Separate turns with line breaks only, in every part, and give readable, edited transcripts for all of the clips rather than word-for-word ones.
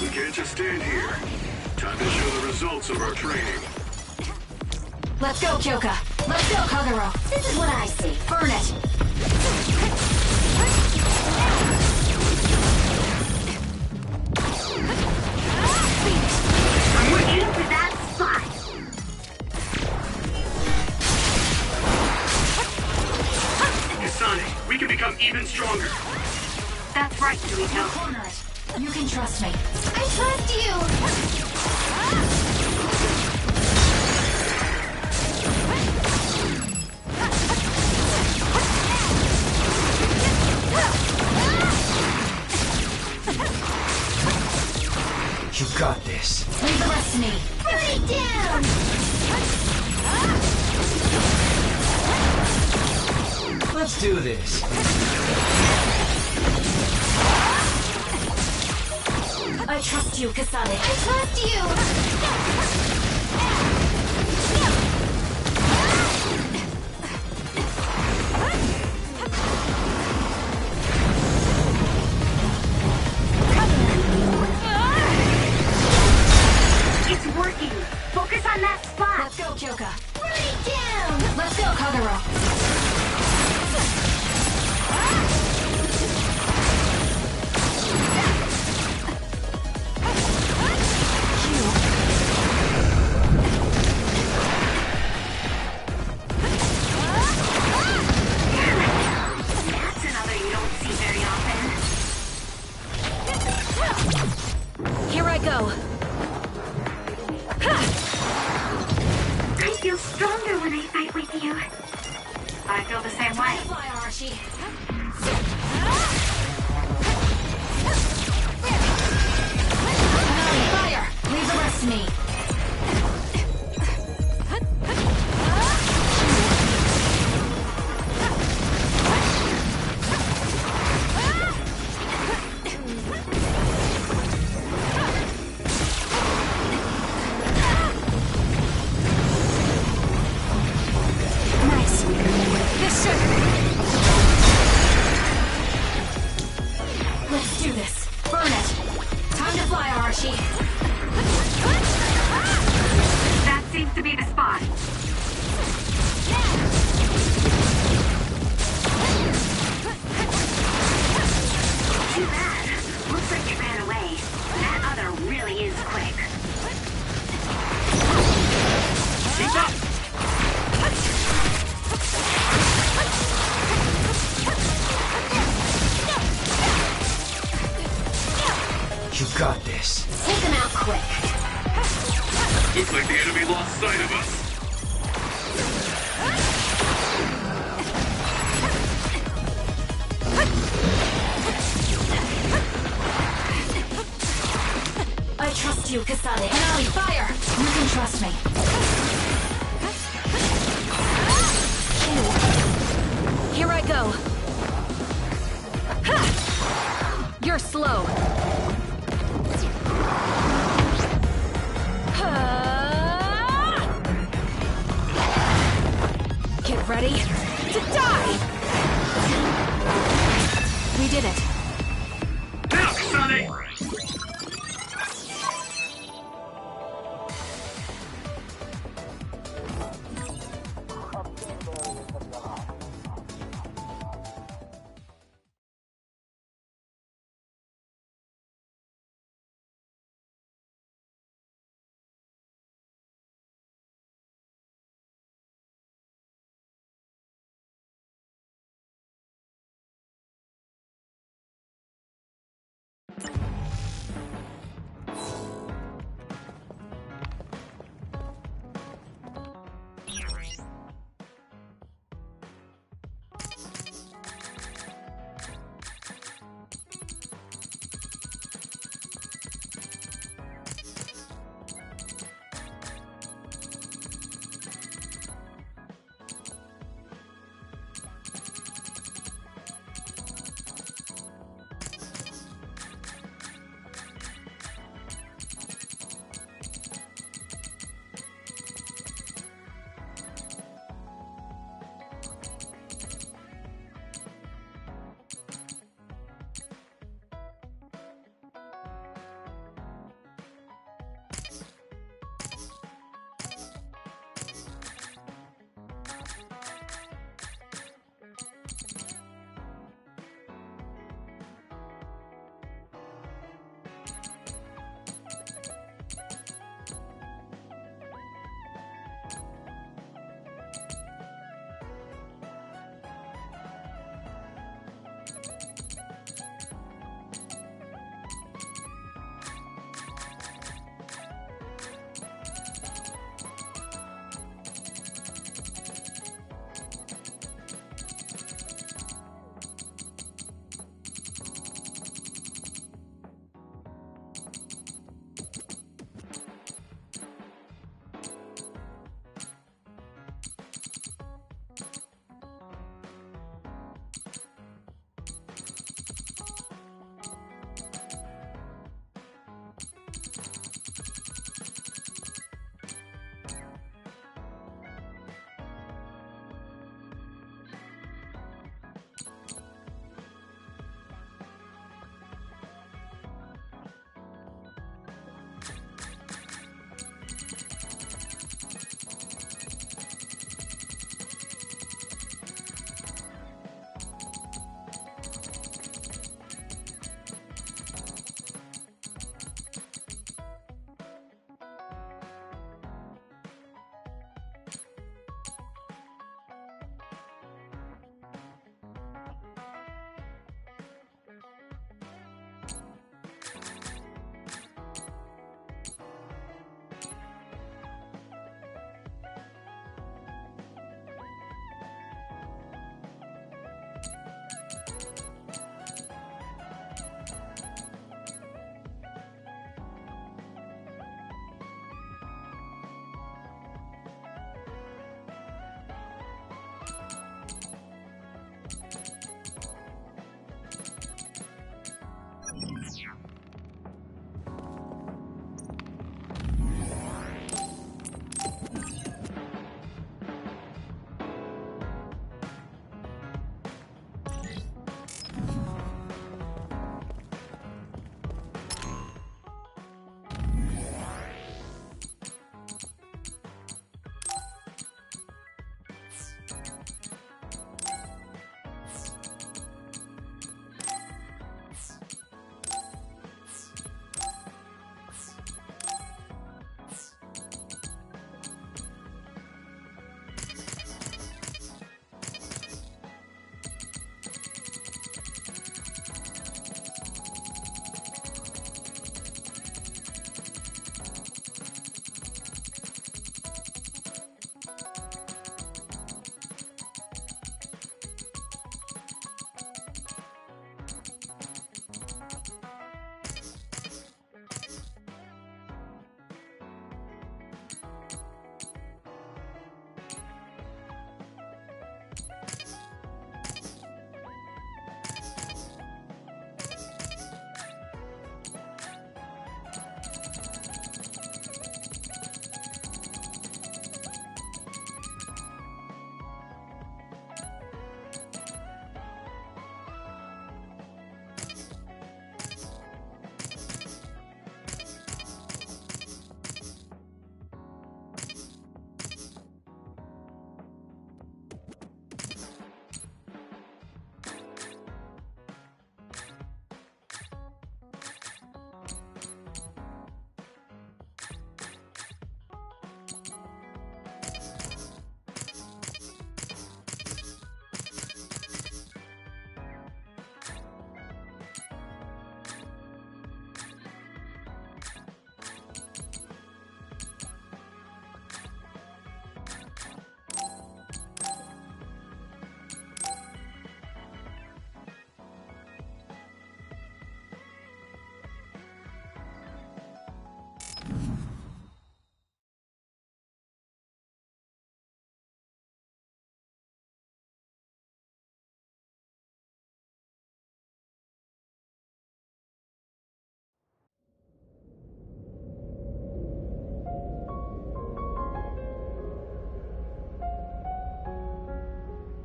We can't just stand here. Time to show the results of our training.
Let's go, Kyoka. Let's go, Kagero. This is what I see. Burn it.
I'm looking for that spot.
Kasane, we can become even stronger.
That's right, Yuito.
Corner it. You can trust me.
I trust you.
You got this.
Leave the rest to me.
Put it down.
Let's do this.
I trust you, Kasane.
I trust you. It's working. Focus on that spot.
Let's go, Kyoka.
Put it down.
Let's go, Kagero.
That's another you don't see very often.
Here I go.
I feel stronger when I fight with you. I feel the same way.
Fly, Arashi. Fire! Leave the rest to me. Nice. This should. Let's do this. Burn it. Time to fly, Arashi.
That seems to be the spot. Too bad. Looks like it ran away. That other really is quick.
Keep up!
You got this.
Take them out quick.
Looks like the enemy lost sight of us.
I trust you, Kasane. Hanami, fire! You can trust me. Here I go. Ha! You're slow. Get ready to die! We did it.
Now, Kasane!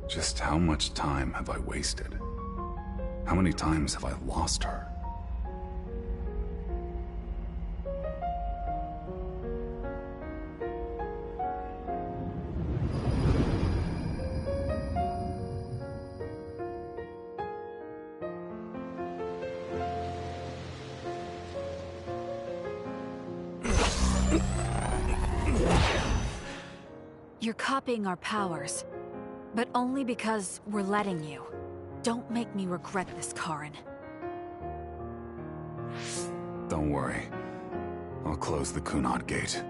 Just how much time have I wasted? How many times have I lost her?
You're copying our powers, but only because we're letting you. Don't make me regret this, Karen.
Don't worry. I'll close the Kunad gate.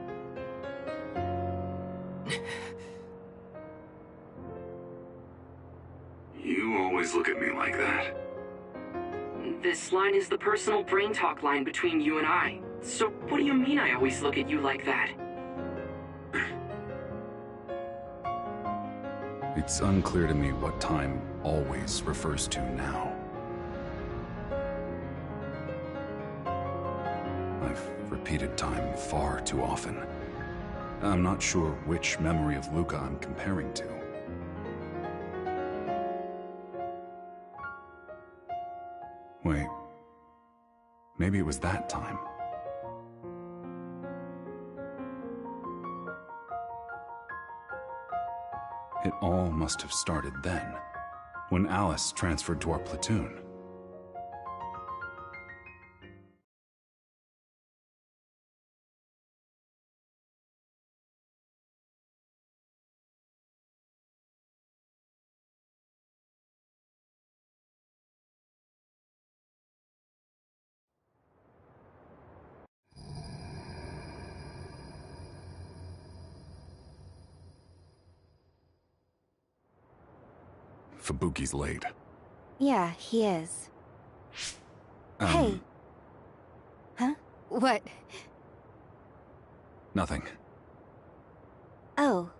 You always look at me like that.
This line is the personal brain talk line between you and I. So what do you mean I always look at you like that?
It's unclear to me what time always refers to now. I've repeated time far too often. I'm not sure which memory of Luca I'm comparing to. Wait, maybe it was that time. It all must have started then, when Alice transferred to our platoon. Fubuki's late.
Yeah, he is. Hey. Huh? What?
Nothing.
Oh,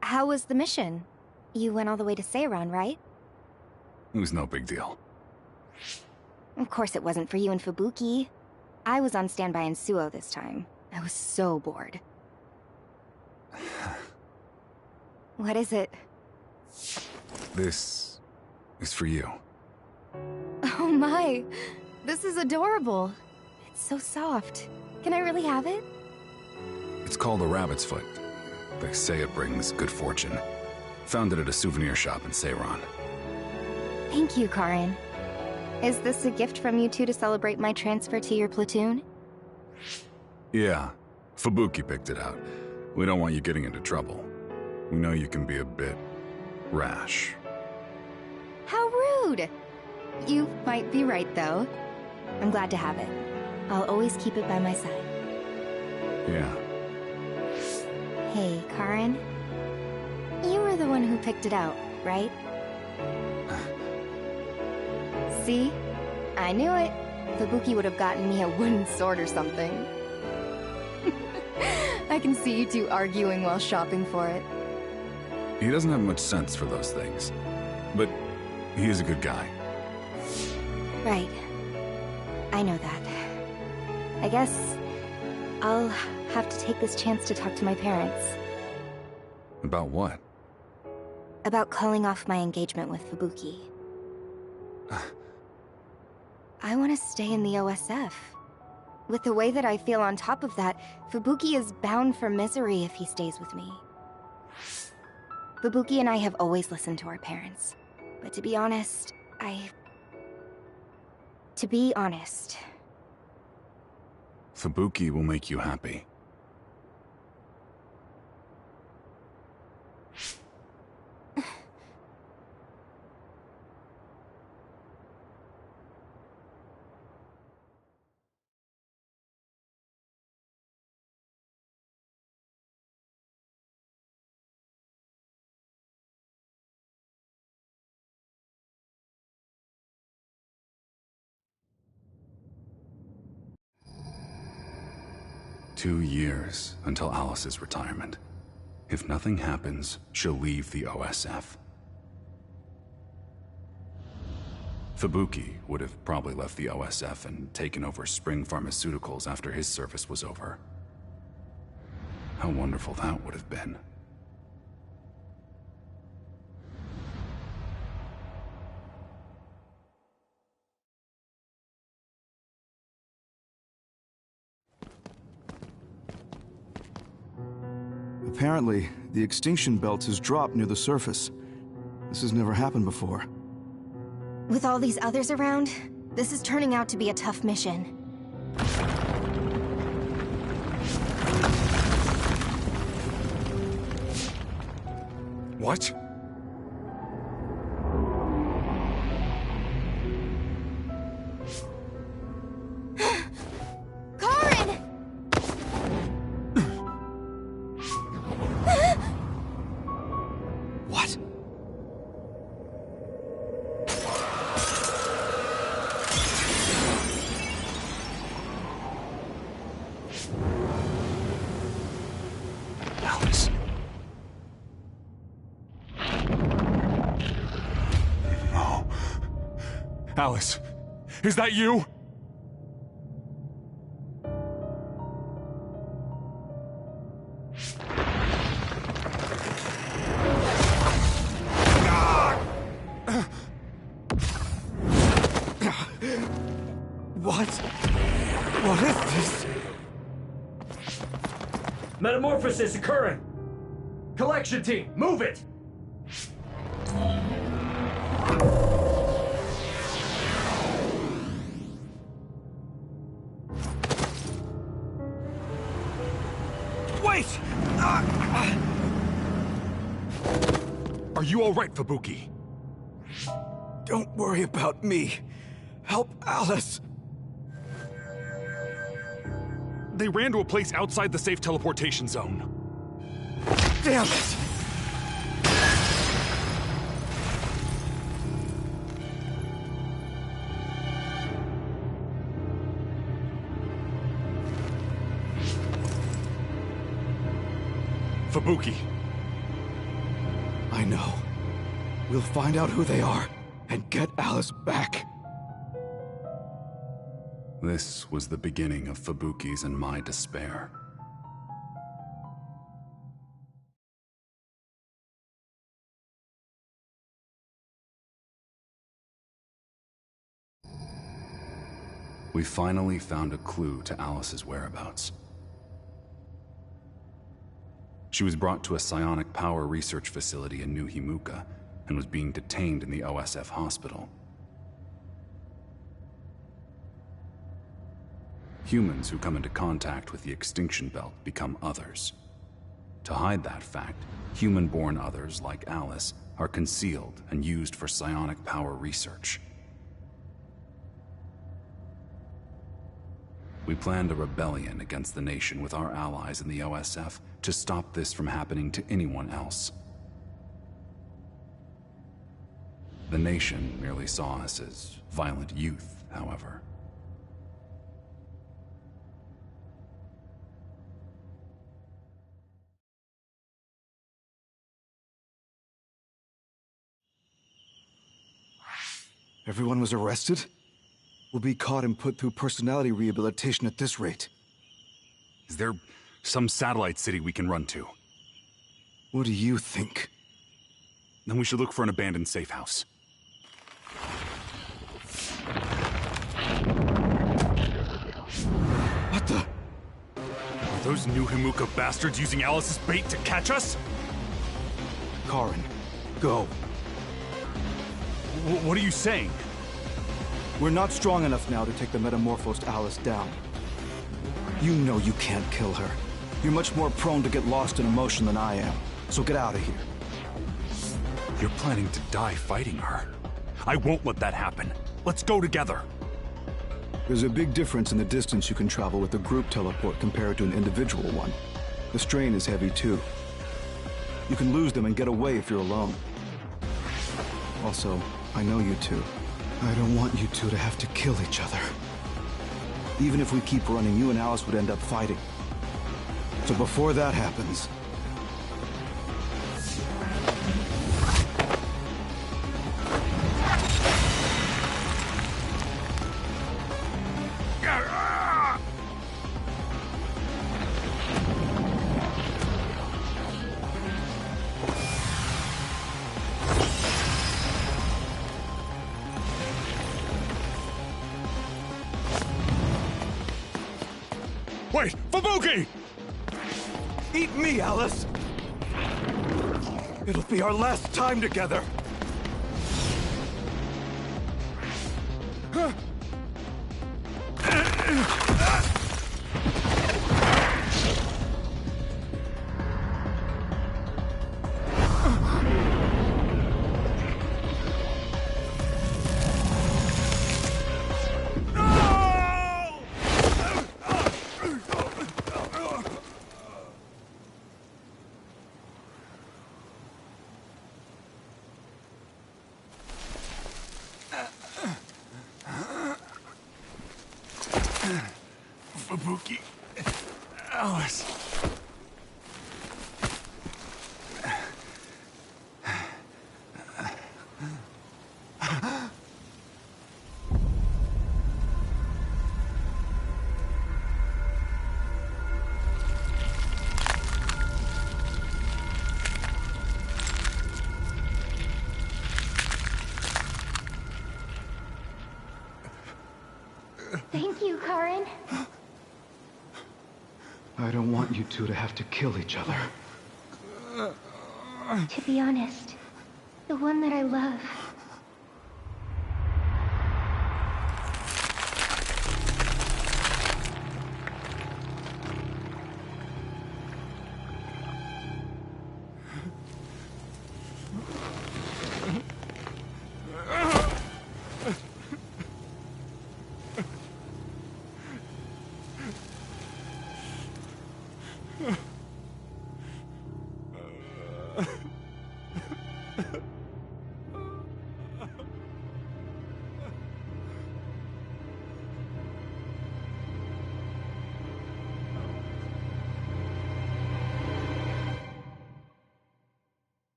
how was the mission? You went all the way to Seiran, right?
It was no big deal.
Of course it wasn't for you and Fubuki. I was on standby in Suo this time. I was so bored. What is it?
This is for you.
Oh my! This is adorable. It's so soft. Can I really have it?
It's called a rabbit's foot. They say it brings good fortune. Found it at a souvenir shop in Seiran.
Thank you, Karen. Is this a gift from you two to celebrate my transfer to your platoon?
Yeah, Fubuki picked it out. We don't want you getting into trouble. We know you can be a bit rash.
How rude! You might be right, though. I'm glad to have it. I'll always keep it by my side.
Yeah.
Hey, Karen. You were the one who picked it out, right? See? I knew it. Fubuki would have gotten me a wooden sword or something. I can see you two arguing while shopping for it.
He doesn't have much sense for those things. But he is a good guy.
Right. I know that. I guess I'll have to take this chance to talk to my parents.
About what?
About calling off my engagement with Fubuki. I want to stay in the OSF. With the way that I feel on top of that, Fubuki is bound for misery if he stays with me. Fubuki and I have always listened to our parents. But to be honest,
Fubuki will make you happy. Two years until Alice's retirement. If nothing happens, she'll leave the OSF. Fubuki would have probably left the OSF and taken over Spring Pharmaceuticals after his service was over. How wonderful that would have been.
Apparently, the extinction belt has dropped near the surface. This has never happened before.
With all these others around, this is turning out to be a tough mission.
What?
What?
Alice. No. Alice, is that you?
What is this?
Metamorphosis occurring! Collection team, move it!
Wait! Are you all right, Fubuki?
Don't worry about me. Help Alice.
They ran to a place outside the safe teleportation zone.
Damn it!
Fubuki.
I know. We'll find out who they are and get Alice back.
This was the beginning of Fubuki's and my despair. We finally found a clue to Alice's whereabouts. She was brought to a psionic power research facility in New Himuka and was being detained in the OSF hospital. Humans who come into contact with the extinction belt become others. To hide that fact, human-born others like Alice are concealed and used for psionic power research. We planned a rebellion against the nation with our allies in the OSF to stop this from happening to anyone else. The nation merely saw us as violent youth, however.
Everyone was arrested? We'll be caught and put through personality rehabilitation at this rate.
Is there some satellite city we can run to?
What do you think?
Then we should look for an abandoned safe house.
What the?
Are those New Himuka bastards using Alice's bait to catch us?
Karin, go.
What are you saying?
We're not strong enough now to take the metamorphosed Alice down. You know you can't kill her. You're much more prone to get lost in emotion than I am. So get out of here.
You're planning to die fighting her. I won't let that happen. Let's go together.
There's a big difference in the distance you can travel with a group teleport compared to an individual one. The strain is heavy too. You can lose them and get away if you're alone. Also, I know you two. I don't want you two to have to kill each other. Even if we keep running, you and Alice would end up fighting. So before that happens...
Wait! Fubuki!
Eat me, Alice! It'll be our last time together! Fubuki. Alice.
Thank you, Karin.
I don't want you two to have to kill each other.
To be honest, the one that I love.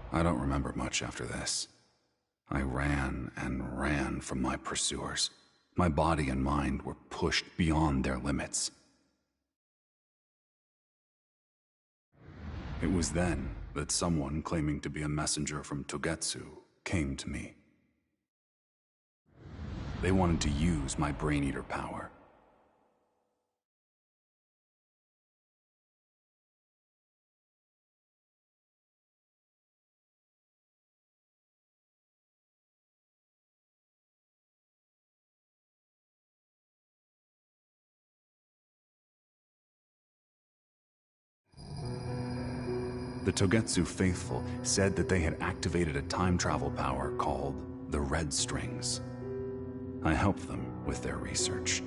I don't remember much after this. I ran and ran from my pursuers. My body and mind were pushed beyond their limits. It was then that someone claiming to be a messenger from Togetsu came to me. They wanted to use my Brain Eater power. The Togetsu faithful said that they had activated a time travel power called the Red Strings. I helped them with their research.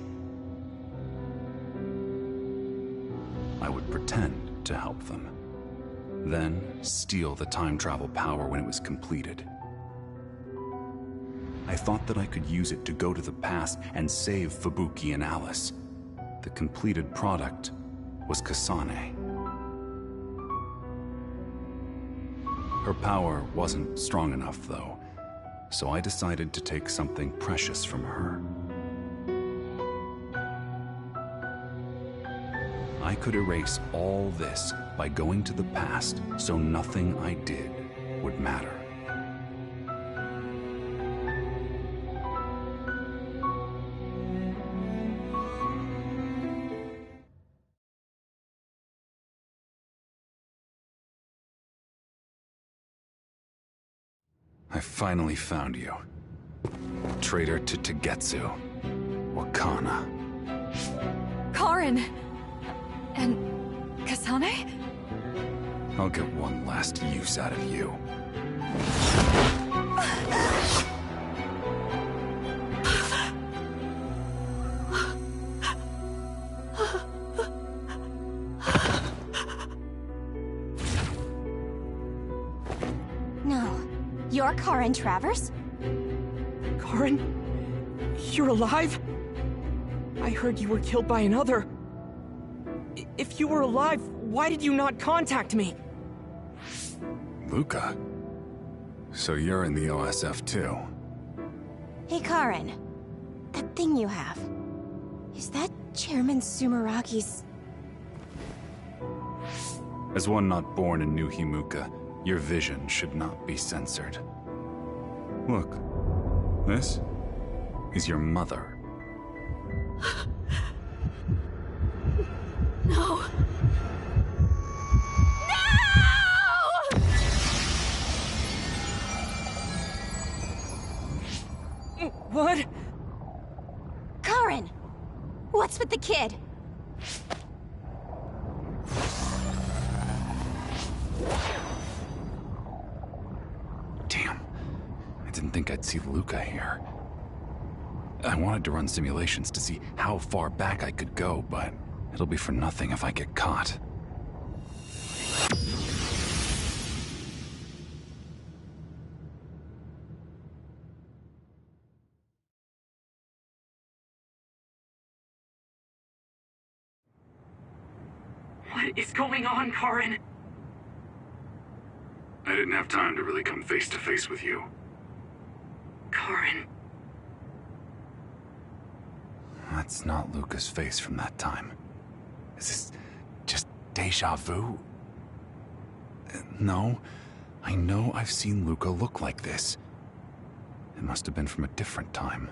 I would pretend to help them, then steal the time travel power when it was completed. I thought that I could use it to go to the past and save Fubuki and Alice. The completed product was Kasane. Her power wasn't strong enough, though, so I decided to take something precious from her. I could erase all this by going to the past, so nothing I did would matter. I finally found you. Traitor to Togetsu. Wakana.
Karin! And Kasane?
I'll get one last use out of you.
No. You're Karin Travers?
Karin? You're alive? I heard you were killed by another. If you were alive, why did you not contact me?
Luca? So you're in the OSF too?
Hey, Karin. That thing you have. Is that Chairman Sumeraki's...
As one not born in New Himuka, your vision should not be censored. Look, this is your mother.
No. No!
Hood?
Karen! What's with the kid?
Damn. I didn't think I'd see Luca here. I wanted to run simulations to see how far back I could go, but it'll be for nothing if I get caught.
What is going on, Karen?
I didn't have time to really come face to face with you.
Karen.
That's not Luca's face from that time. Is this just deja vu? No, I know I've seen Luca look like this. It must have been from a different time.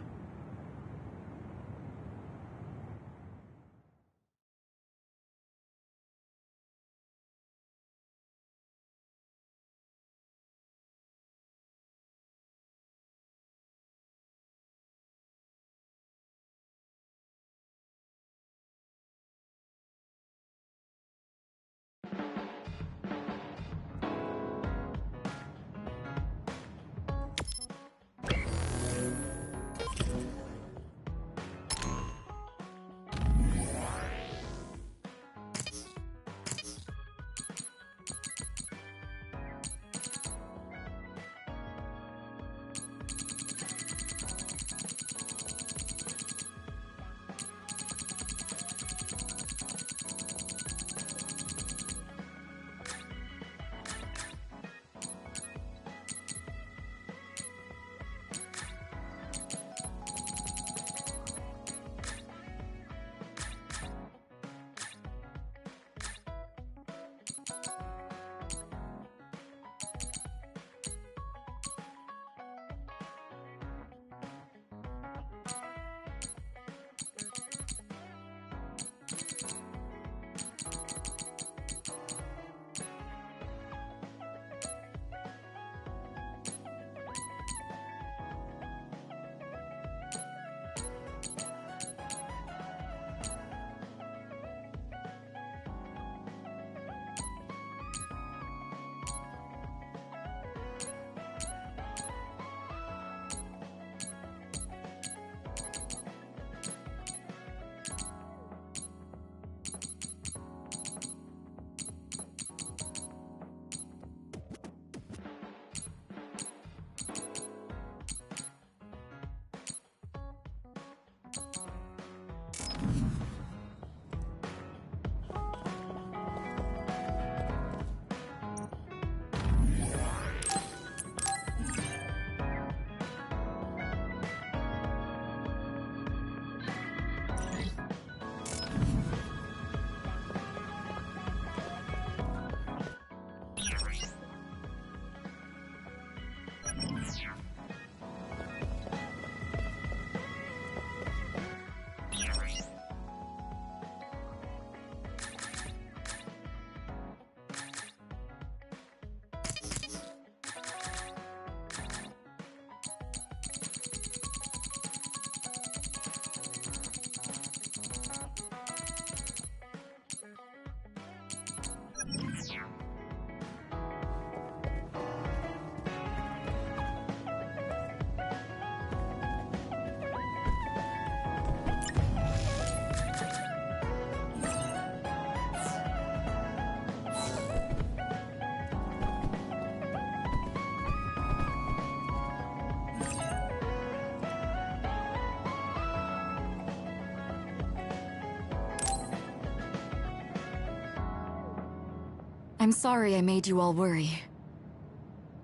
I'm sorry I made you all worry.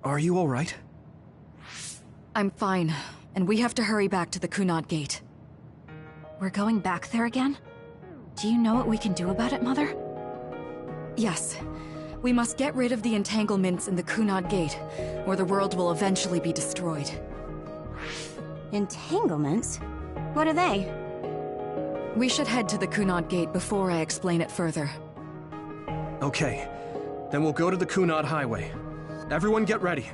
Are you alright?
I'm fine, and we have to hurry back to the Kunad Gate. We're going back there again? Do you know what we can do about it, Mother? Yes. We must get rid of the entanglements in the Kunad Gate, or the world will eventually be destroyed.
Entanglements? What are they?
We should head to the Kunad Gate before I explain it further.
Okay. Then we'll go to the Kunad Highway. Everyone get ready.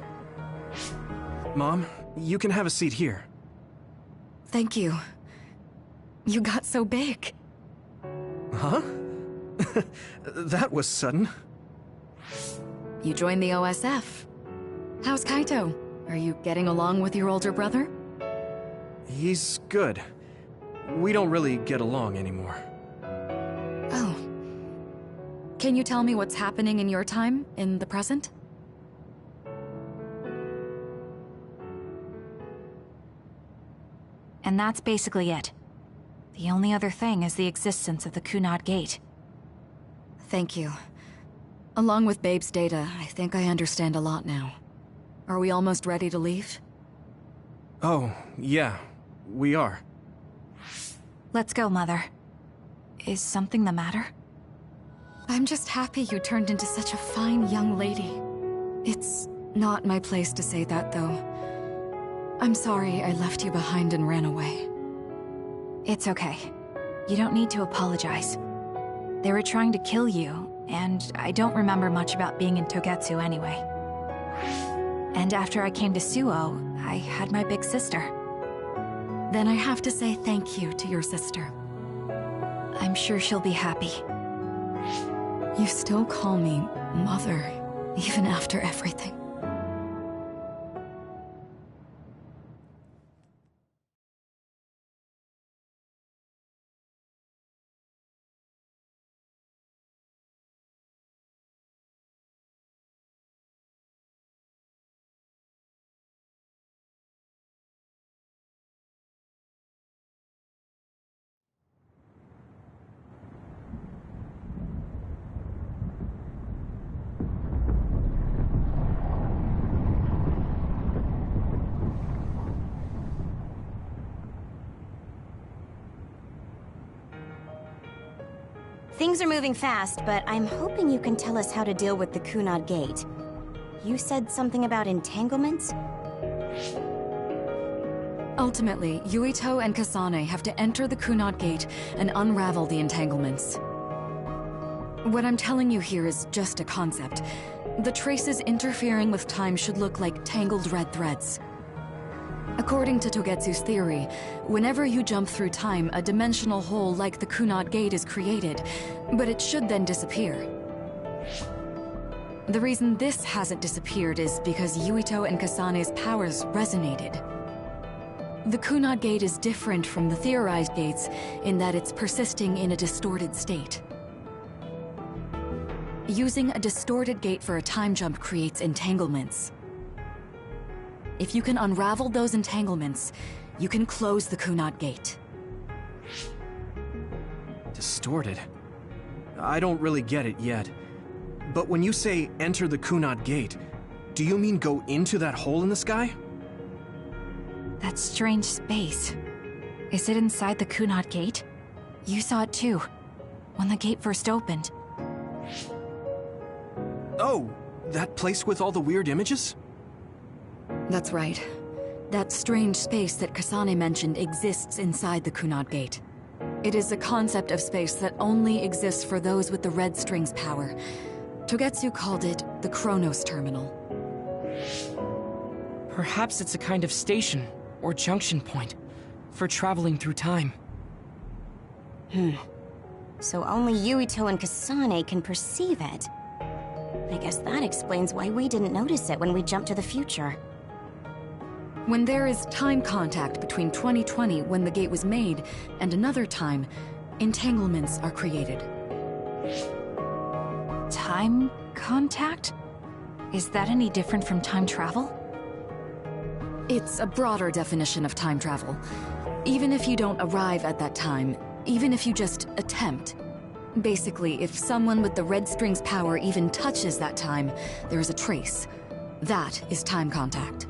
Mom, you can have a seat here.
Thank you. You got so big.
Huh? That was sudden.
You joined the OSF. How's Kaito? Are you getting along with your older brother?
He's good. We don't really get along anymore.
Oh. Can you tell me what's happening in your time, in the present?
And that's basically it. The only other thing is the existence of the Kunad Gate.
Thank you. Along with Babe's data, I think I understand a lot now. Are we almost ready to leave?
Oh, yeah, we are.
Let's go, Mother. Is something the matter?
I'm just happy you turned into such a fine young lady. It's not my place to say that, though. I'm sorry I left you behind and ran away.
It's okay. You don't need to apologize. They were trying to kill you, and I don't remember much about being in Togetsu anyway. And after I came to Suo, I had my big sister.
Then I have to say thank you to your sister.
I'm sure she'll be happy.
You still call me Mother, even after everything.
Things are moving fast, but I'm hoping you can tell us how to deal with the Kunad Gate. You said something about entanglements?
Ultimately, Yuito and Kasane have to enter the Kunad Gate and unravel the entanglements. What I'm telling you here is just a concept. The traces interfering with time should look like tangled red threads. According to Togetsu's theory, whenever you jump through time, a dimensional hole like the Kunad Gate is created, but it should then disappear. The reason this hasn't disappeared is because Yuito and Kasane's powers resonated. The Kunad Gate is different from the theorized gates in that it's persisting in a distorted state. Using a distorted gate for a time jump creates entanglements. If you can unravel those entanglements, you can close the Kunad Gate.
Distorted? I don't really get it yet. But when you say enter the Kunad Gate, do you mean go into that hole in the sky?
That strange space. Is it inside the Kunad Gate? You saw it too, when the gate first opened.
Oh, that place with all the weird images?
That's right. That strange space that Kasane mentioned exists inside the Kunad Gate. It is a concept of space that only exists for those with the red string's power. Togetsu called it the Chronos Terminal.
Perhaps it's a kind of station, or junction point, for traveling through time.
So only Yuito and Kasane can perceive it. I guess that explains why we didn't notice it when we jumped to the future.
When there is time contact between 2020, when the gate was made, and another time, entanglements are created.
Time contact? Is that any different from time travel?
It's a broader definition of time travel. Even if you don't arrive at that time, even if you just attempt. Basically, if someone with the red string's power even touches that time, there is a trace. That is time contact.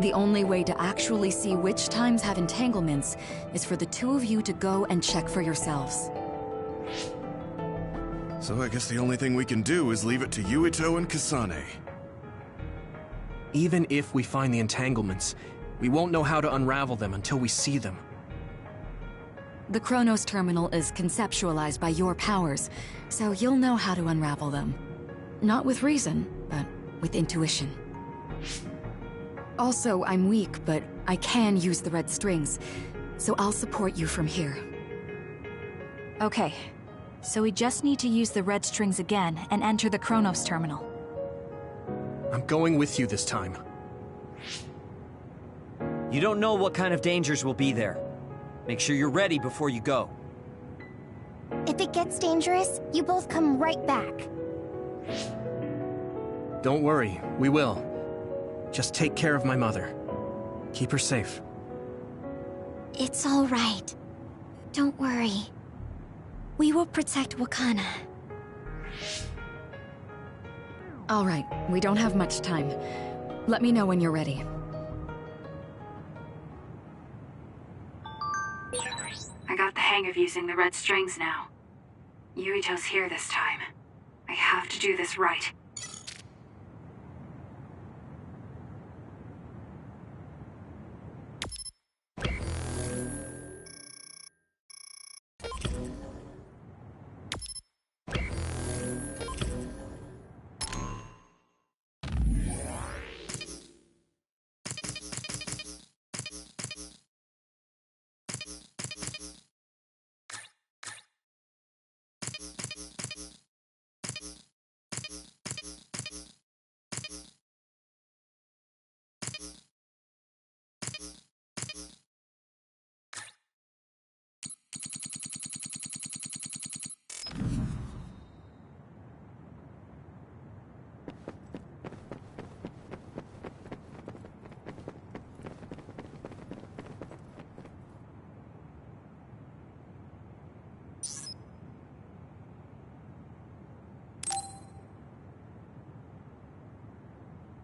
The only way to actually see which times have entanglements is for the two of you to go and check for yourselves.
So I guess the only thing we can do is leave it to Yuito and Kasane.
Even if we find the entanglements, we won't know how to unravel them until we see them.
The Chronos Terminal is conceptualized by your powers, so you'll know how to unravel them. Not with reason, but with intuition. Also, I'm weak, but I can use the red strings. so I'll support you from here.
Okay. So we just need to use the red strings again and enter the Chronos terminal.
I'm going with you this time.
You don't know what kind of dangers will be there. Make sure you're ready before you go.
If it gets dangerous, you both come right back.
Don't worry, we will. Just take care of my mother. Keep her safe.
It's all right. Don't worry. We will protect Wakana.
All right, we don't have much time. Let me know when you're ready.
I got the hang of using the red strings now. Yuito's here this time. I have to do this right.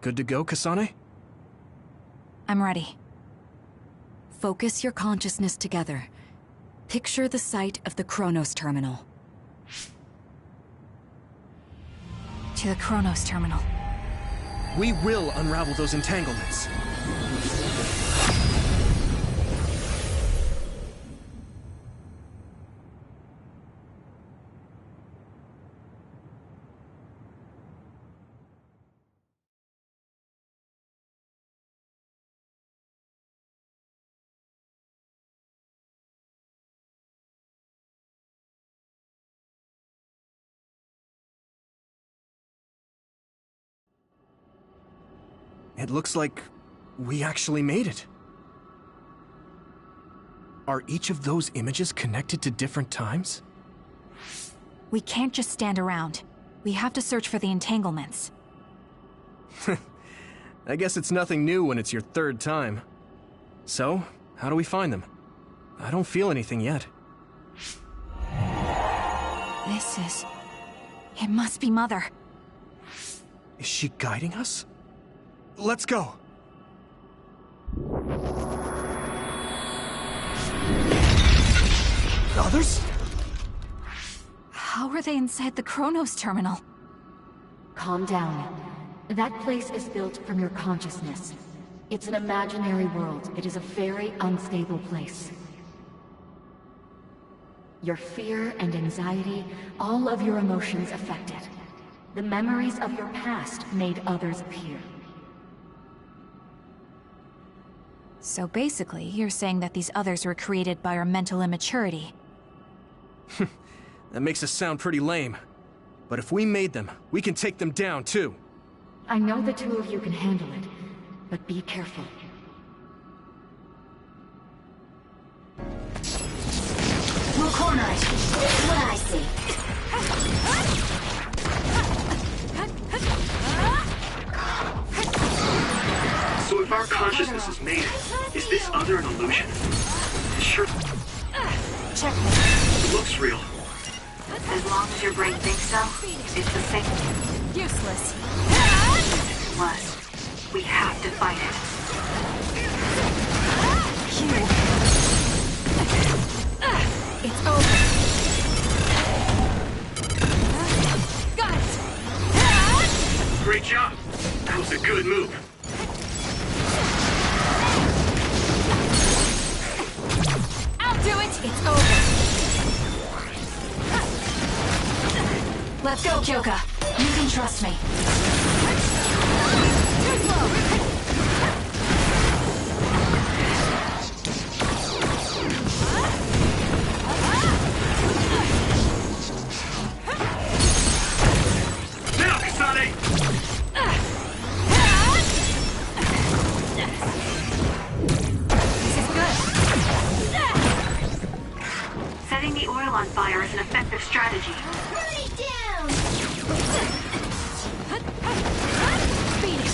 Good to go, Kasane?
I'm ready.
Focus your consciousness together. Picture the site of the Chronos terminal.
To the Chronos terminal.
We will unravel those entanglements. It looks like we actually made it. Are each of those images connected to different times?
We can't just stand around. We have to search for the entanglements.
I guess it's nothing new when it's your third time. So, how do we find them? I don't feel anything yet.
This is... It must be Mother.
Is she guiding us? Let's go! Others?
How are they inside the Chronos terminal?
Calm down. That place is built from your consciousness. It's an imaginary world. It is a very unstable place. Your fear and anxiety, all of your emotions affected. The memories of your past made others appear.
So basically, you're saying that these others were created by our mental immaturity.
That makes us sound pretty lame. But if we made them, we can take them down, too.
I know the two of you can handle it, but be careful.
We'll corner it. It's what I see.
So if our consciousness is made, is this other an illusion? Sure.
Checkmate.
It looks real.
As long as your brain thinks so, it's the same.
Useless.
If it was, we have to fight it.
It's over. Got it.
Great job. That was a good move.
I'll do it. It's over. Let's go, Kyoka. You can trust me. Too slow.
Setting the oil on fire is an effective strategy.
Burn it down!
Beat it!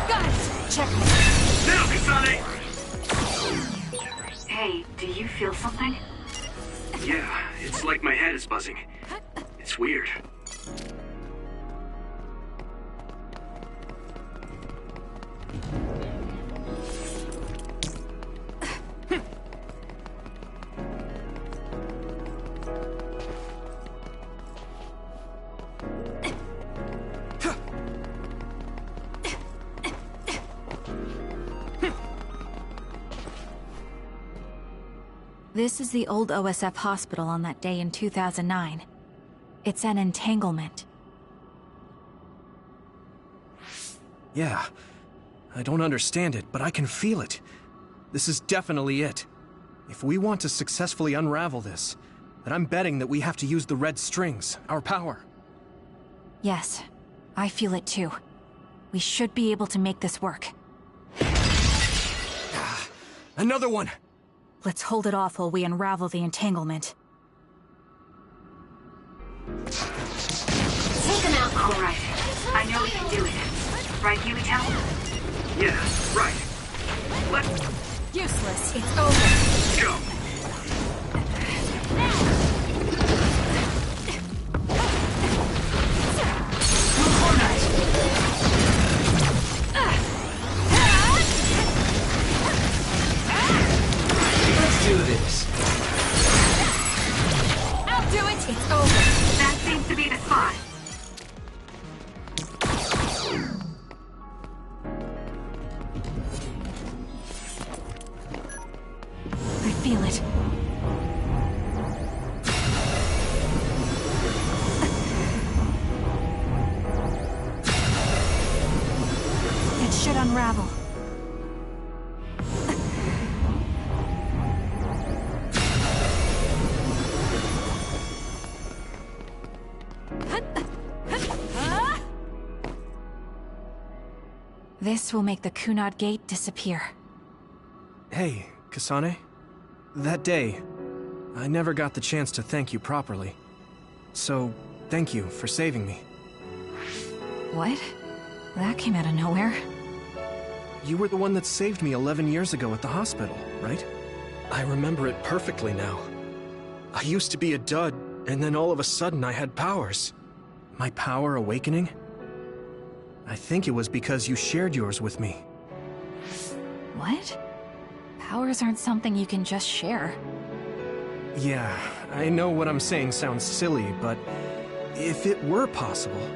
Got it! Check.
Now, Kasane!
Hey, do you feel something?
Yeah, it's like my head is buzzing. It's weird.
This is the old OSF hospital on that day in 2009. It's an entanglement.
Yeah. I don't understand it, but I can feel it. This is definitely it. If we want to successfully unravel this, then I'm betting that we have to use the red strings, our power.
Yes, I feel it too. We should be able to make this work.
Another one!
Let's hold it off while we unravel the entanglement.
Take him out. All right. I know we can do it. Right, Yuito?
Yeah, right. Let's
Useless. It's over.
go.
Let's do this.
I'll do it. It's over.
That seems to be the spot.
I feel it. It should unravel. This will make the Kunad Gate disappear.
Hey, Kasane. That day, I never got the chance to thank you properly. So, thank you for saving me.
What? That came out of nowhere.
You were the one that saved me 11 years ago at the hospital, right? I remember it perfectly now. I used to be a dud, and then all of a sudden I had powers. My power awakening? I think it was because you shared yours with me.
What? Powers aren't something you can just share.
Yeah, I know what I'm saying sounds silly, but if it were possible,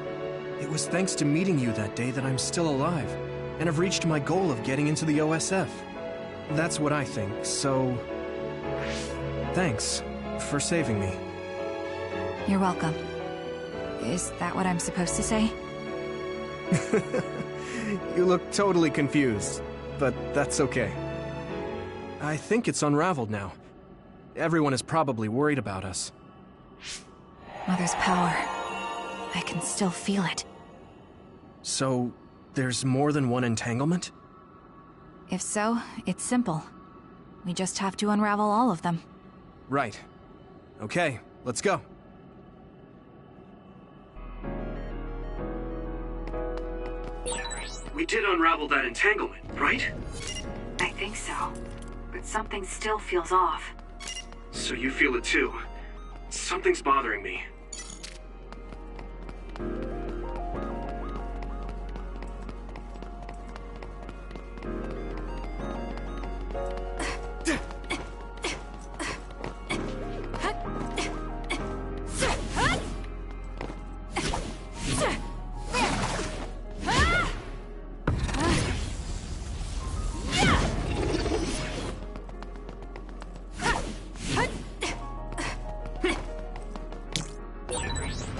it was thanks to meeting you that day that I'm still alive, and have reached my goal of getting into the OSF. That's what I think, so... thanks for saving me.
You're welcome. Is that what I'm supposed to say?
You look totally confused, but that's okay. I think it's unraveled now. Everyone is probably worried about us.
Mother's power. I can still feel it.
So, there's more than one entanglement?
If so, it's simple. We just have to unravel all of them.
Right. Okay, let's go.
We did unravel that entanglement, right?
I think so. But something still feels off.
So you feel it too. Something's bothering me.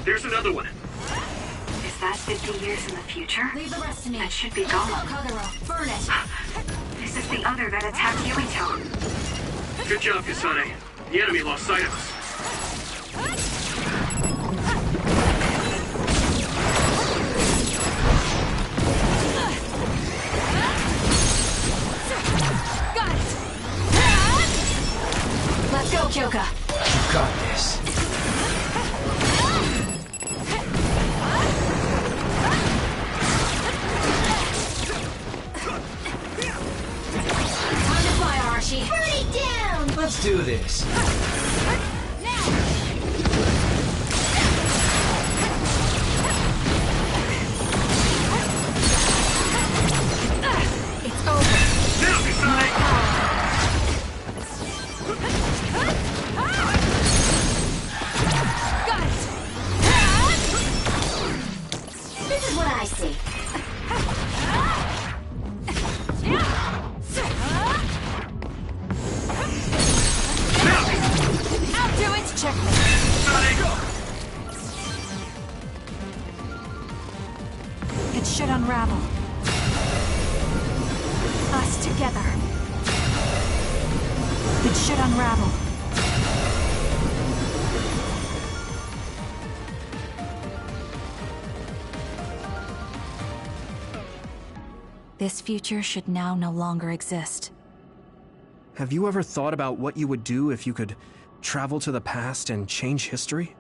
There's another one.
Is that 50 years in the future?
Leave the rest to me.
That should be gone.
Kagero, burn it.
This is the other that attacked Yuito.
Good job, Kasane. The enemy lost sight of us.
do this.
It's over.
Now, Kasane!
Got it.
This is what I see.
I'll do it. Checkmate. It should unravel. Us together. It should unravel.
This future should now no longer exist.
Have you ever thought about what you would do if you could travel to the past and change history?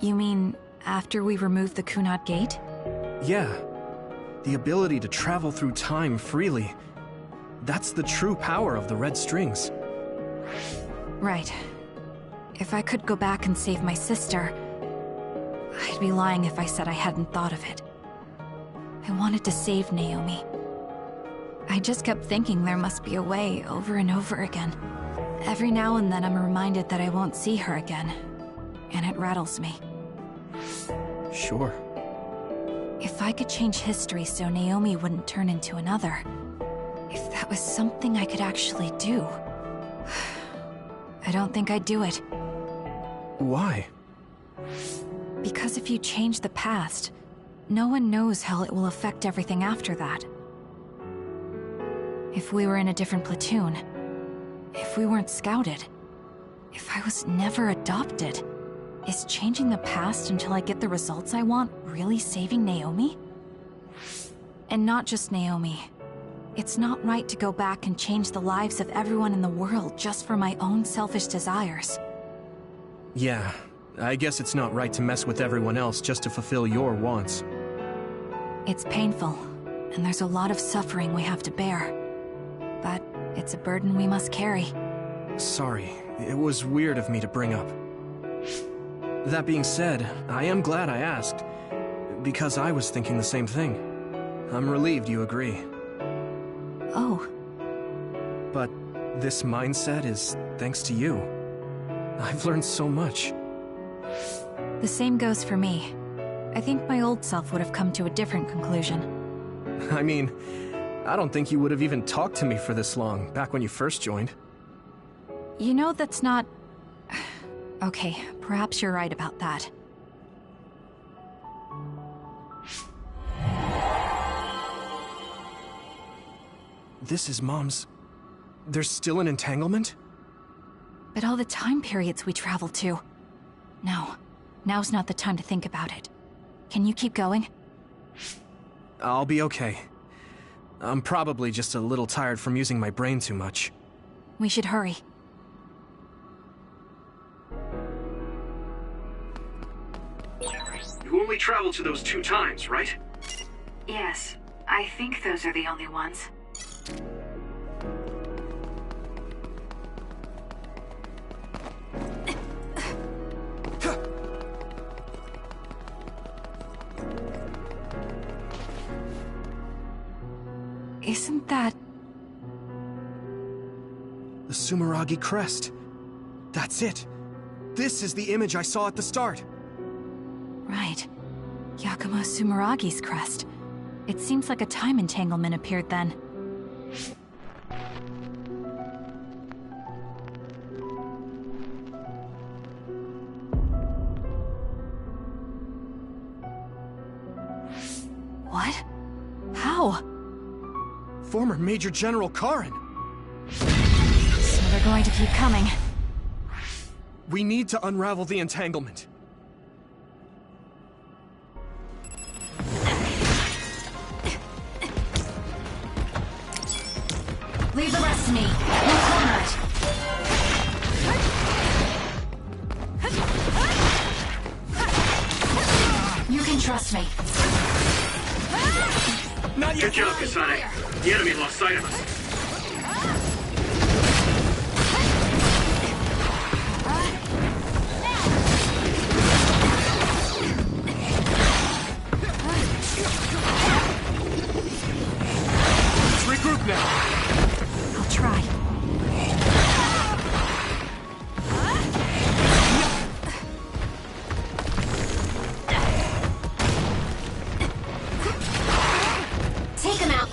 You mean after we remove the Kunad Gate?
Yeah. The ability to travel through time freely. That's the true power of the red strings.
Right. If I could go back and save my sister, I'd be lying if I said I hadn't thought of it. I wanted to save Naomi. I just kept thinking there must be a way over and over again. Every now and then I'm reminded that I won't see her again, and it rattles me.
Sure.
If I could change history so Naomi wouldn't turn into another, if that was something I could actually do, I don't think I'd do it.
Why?
Because if you change the past, no one knows how it will affect everything after that. If we were in a different platoon, if we weren't scouted, if I was never adopted, is changing the past until I get the results I want really saving Naomi? And not just Naomi. It's not right to go back and change the lives of everyone in the world just for my own selfish desires.
Yeah, I guess it's not right to mess with everyone else just to fulfill your wants.
It's painful, and there's a lot of suffering we have to bear. But it's a burden we must carry.
Sorry, it was weird of me to bring up. That being said, I am glad I asked, because I was thinking the same thing. I'm relieved you agree.
Oh.
But this mindset is thanks to you. I've learned so much.
The same goes for me. I think my old self would have come to a different conclusion.
I mean, I don't think you would have even talked to me for this long, back when you first joined.
You know that's not... Okay, perhaps you're right about that.
This is Mom's... There's still an entanglement?
But all the time periods we travel to... No, now's not the time to think about it. Can you keep going?
I'll be okay. I'm probably just a little tired from using my brain too much.
We should hurry.
You only traveled to those 2 times, right?
Yes, I think those are the only ones.
Isn't that...
The Sumeragi crest. That's it. This is the image I saw at the start.
Right. Yakumo Sumeragi's crest. It seems like a time entanglement appeared then. What? How?
Former Major General Karin!
So they're going to keep coming.
We need to unravel the entanglement.
Leave the rest to me. We'll corner it. You can trust me.
Not yet.
Good job, Kasane. The enemy lost sight of us.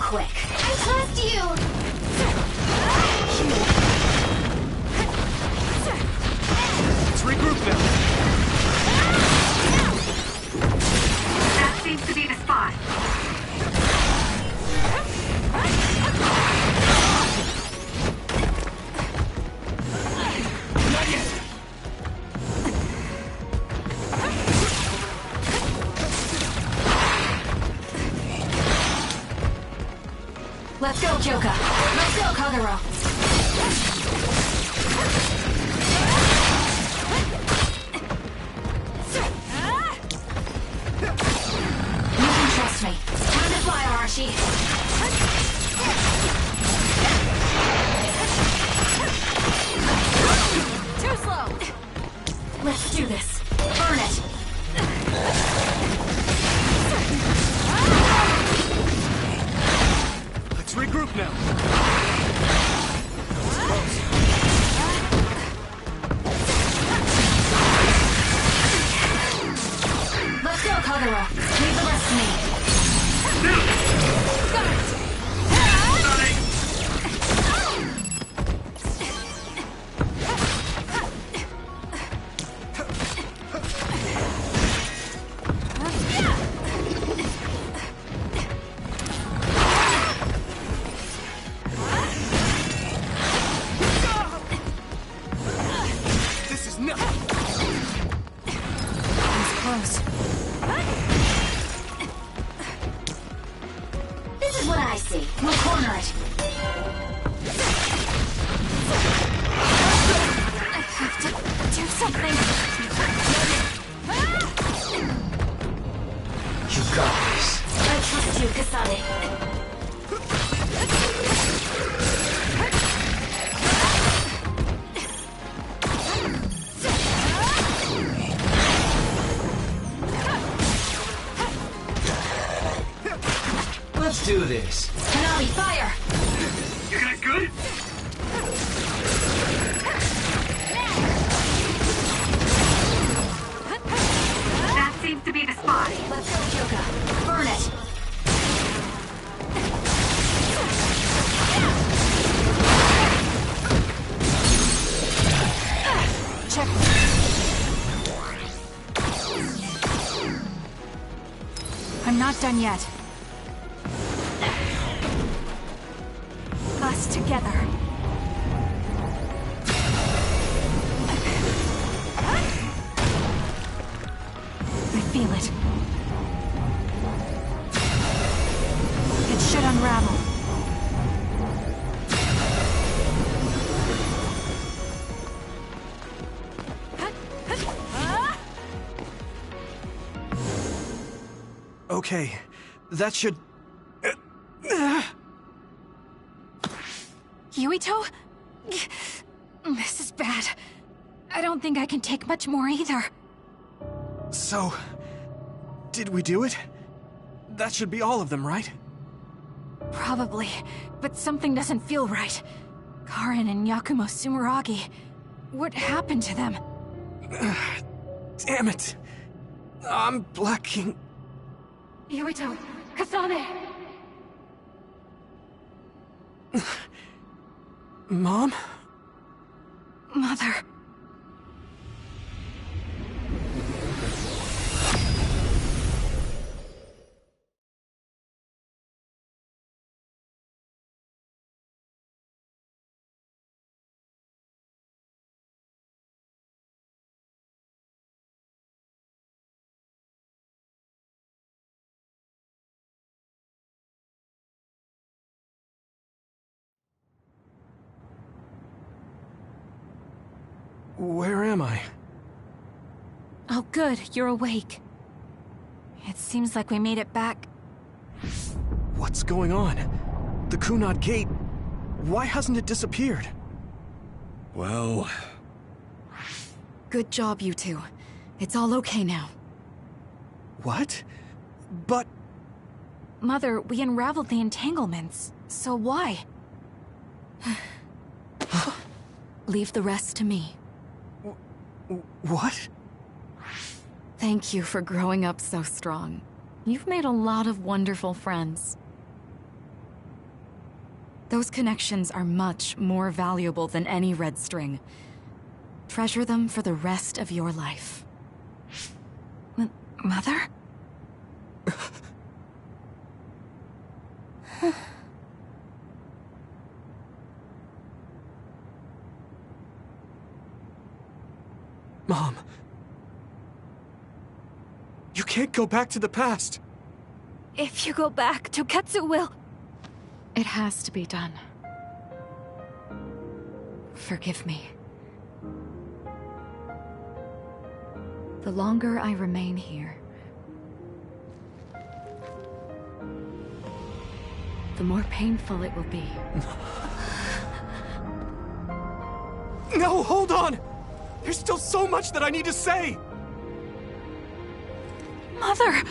quick. I trust you!
Let's regroup now.
That seems to be the spot.
Not yet.
Let's go, Kyoka. Let's go, Kagero. You can trust me. Time to fly, Arashi. Too slow. Let's do this. Burn it.
Let's regroup now.
Let's go, Kagero. Leave the rest to me. Got it.
This is not.
Close.
This is what I see.
We'll corner it. I have to do something.
You got this.
I trust you, Kasane.
Let's do this.
Hanabi, fire!
You guys good?
That seems to be the spot.
Let's go, Kyoka. Burn it. Check. I'm not done yet. Us together. I feel it. It should unravel.
Okay, that should...
Yuito? This is bad. I don't think I can take much more either.
So... did we do it? That should be all of them, right?
Probably, but something doesn't feel right. Karin and Yakumo Sumeragi. What happened to them?
Damn it! I'm blacking...
Yuito! Kasane!
Mom?
Mother...
Where am I?
Oh good, you're awake. It seems like we made it back.
What's going on? The Kunad Gate... why hasn't it disappeared?
Well...
Good job, you two. It's all okay now.
What? But...
Mother, we unraveled the entanglements, so why?
Leave the rest to me.
What?
Thank you for growing up so strong. You've made a lot of wonderful friends. Those connections are much more valuable than any red string. Treasure them for the rest of your life. Mother?
Mom. You can't go back to the past.
If you go back, Toketsu will... It has to be done. Forgive me. The longer I remain here, the more painful it will be.
No, hold on! There's still so much that I need to say!
Mother!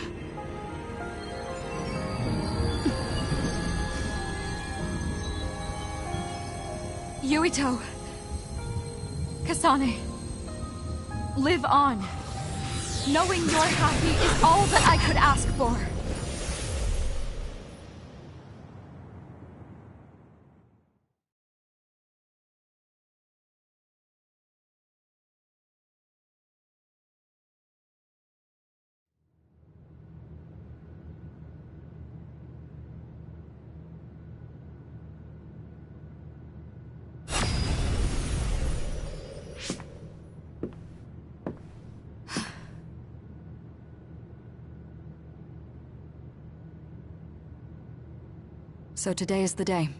Yuito. Kasane. Live on. Knowing you're happy is all that I could ask for. So today is the day.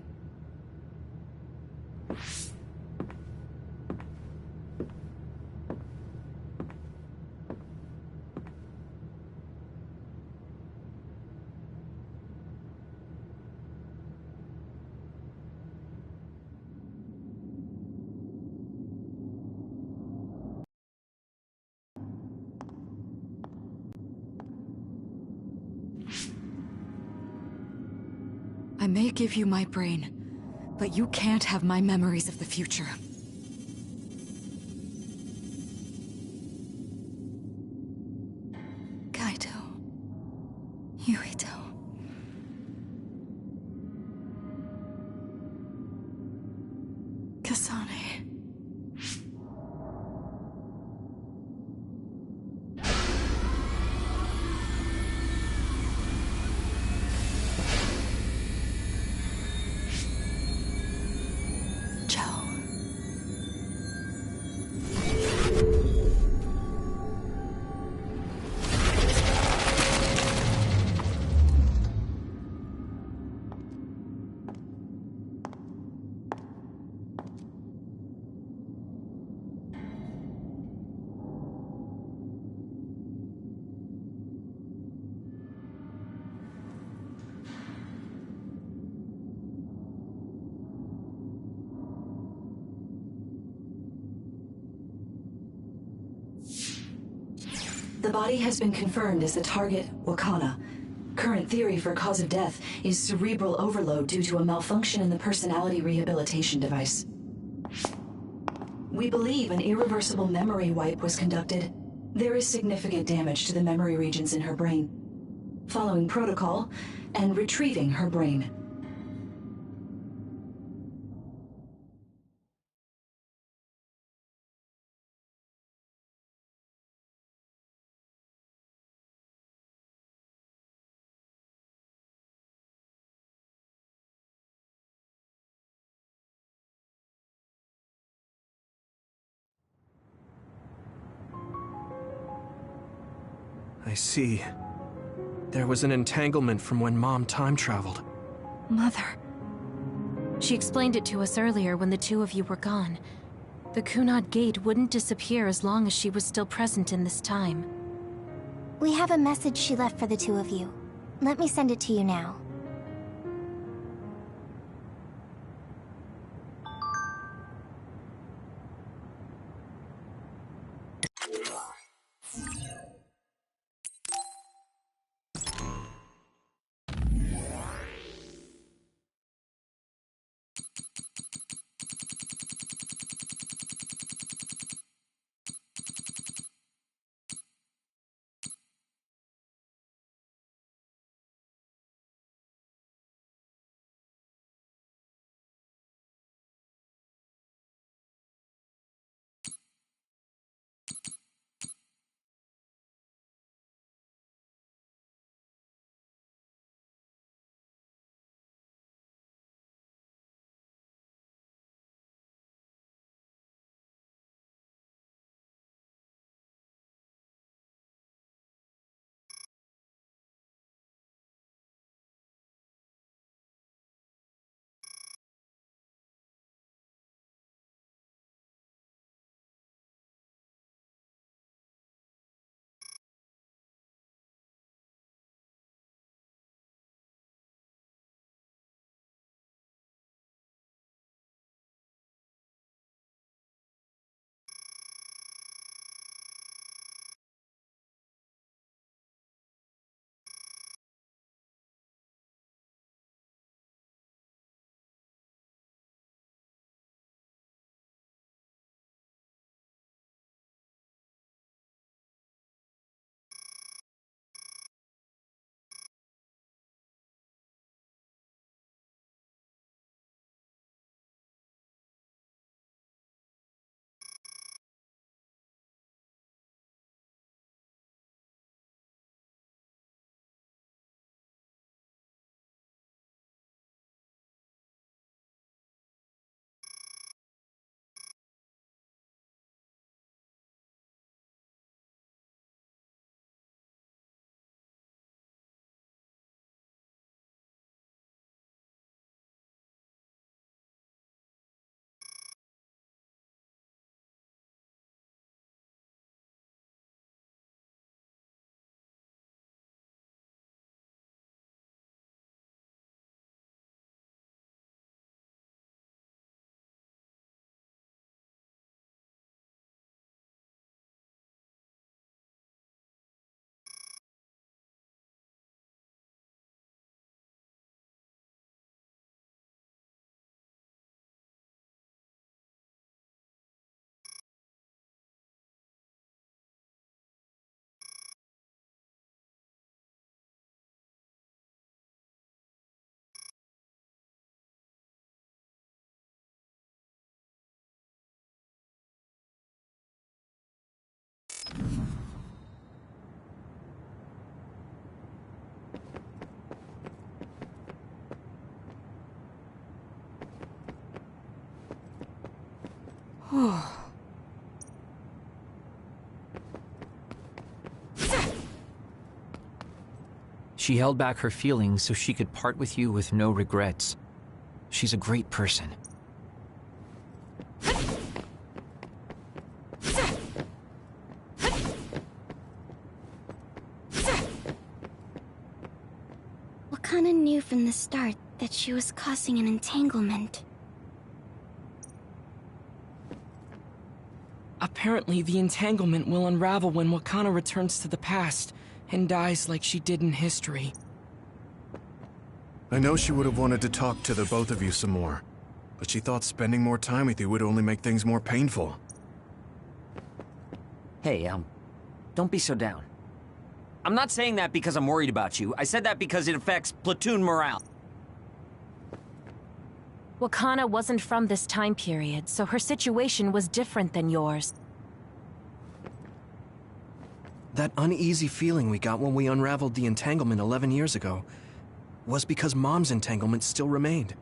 I may give you my brain, but you can't have my memories of the future. Kaito. Yuito. Kasane.
The body has been confirmed as the target, Wakana. Current theory for cause of death is cerebral overload due to a malfunction in the personality rehabilitation device. We believe an irreversible memory wipe was conducted. There is significant damage to the memory regions in her brain. Following protocol and retrieving her brain.
I see. There was an entanglement from when Mom time traveled.
Mother. She explained it to us earlier when the two of you were gone. The Kunad Gate wouldn't disappear as long as she was still present in this time.
We have a message she left for the two of you. Let me send it to you now.
She held back her feelings so she could part with you with no regrets. She's a great person.
Wakana knew from the start that she was causing an entanglement.
Apparently, the entanglement will unravel when Wakana returns to the past and dies like she did in history.
I know she would have wanted to talk to the both of you some more, but she thought spending more time with you would only make things more painful.
Hey, don't be so down. I'm not saying that because I'm worried about you. I said that because it affects platoon morale.
Wakana wasn't from this time period, so her situation was different than yours.
That uneasy feeling we got when we unraveled the entanglement 11 years ago was because Mom's entanglement still remained.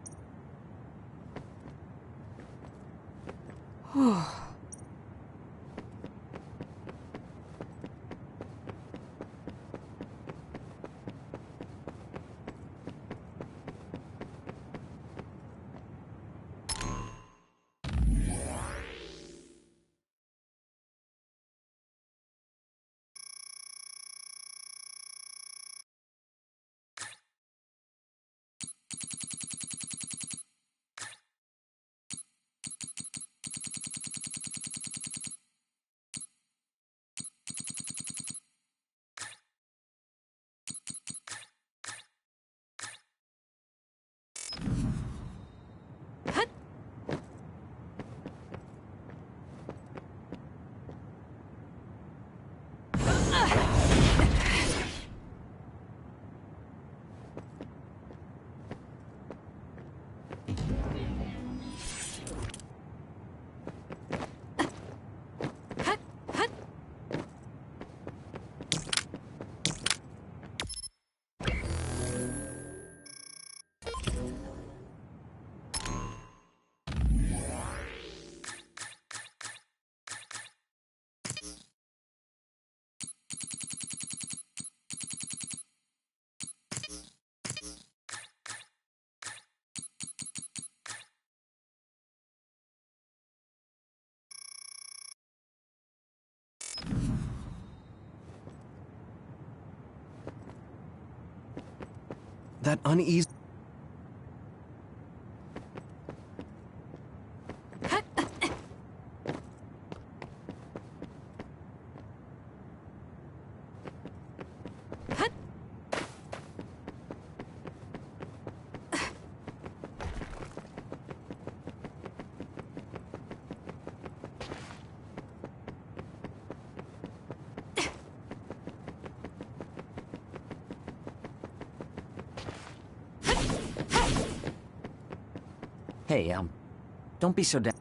That uneasy...
Hey, don't be so down.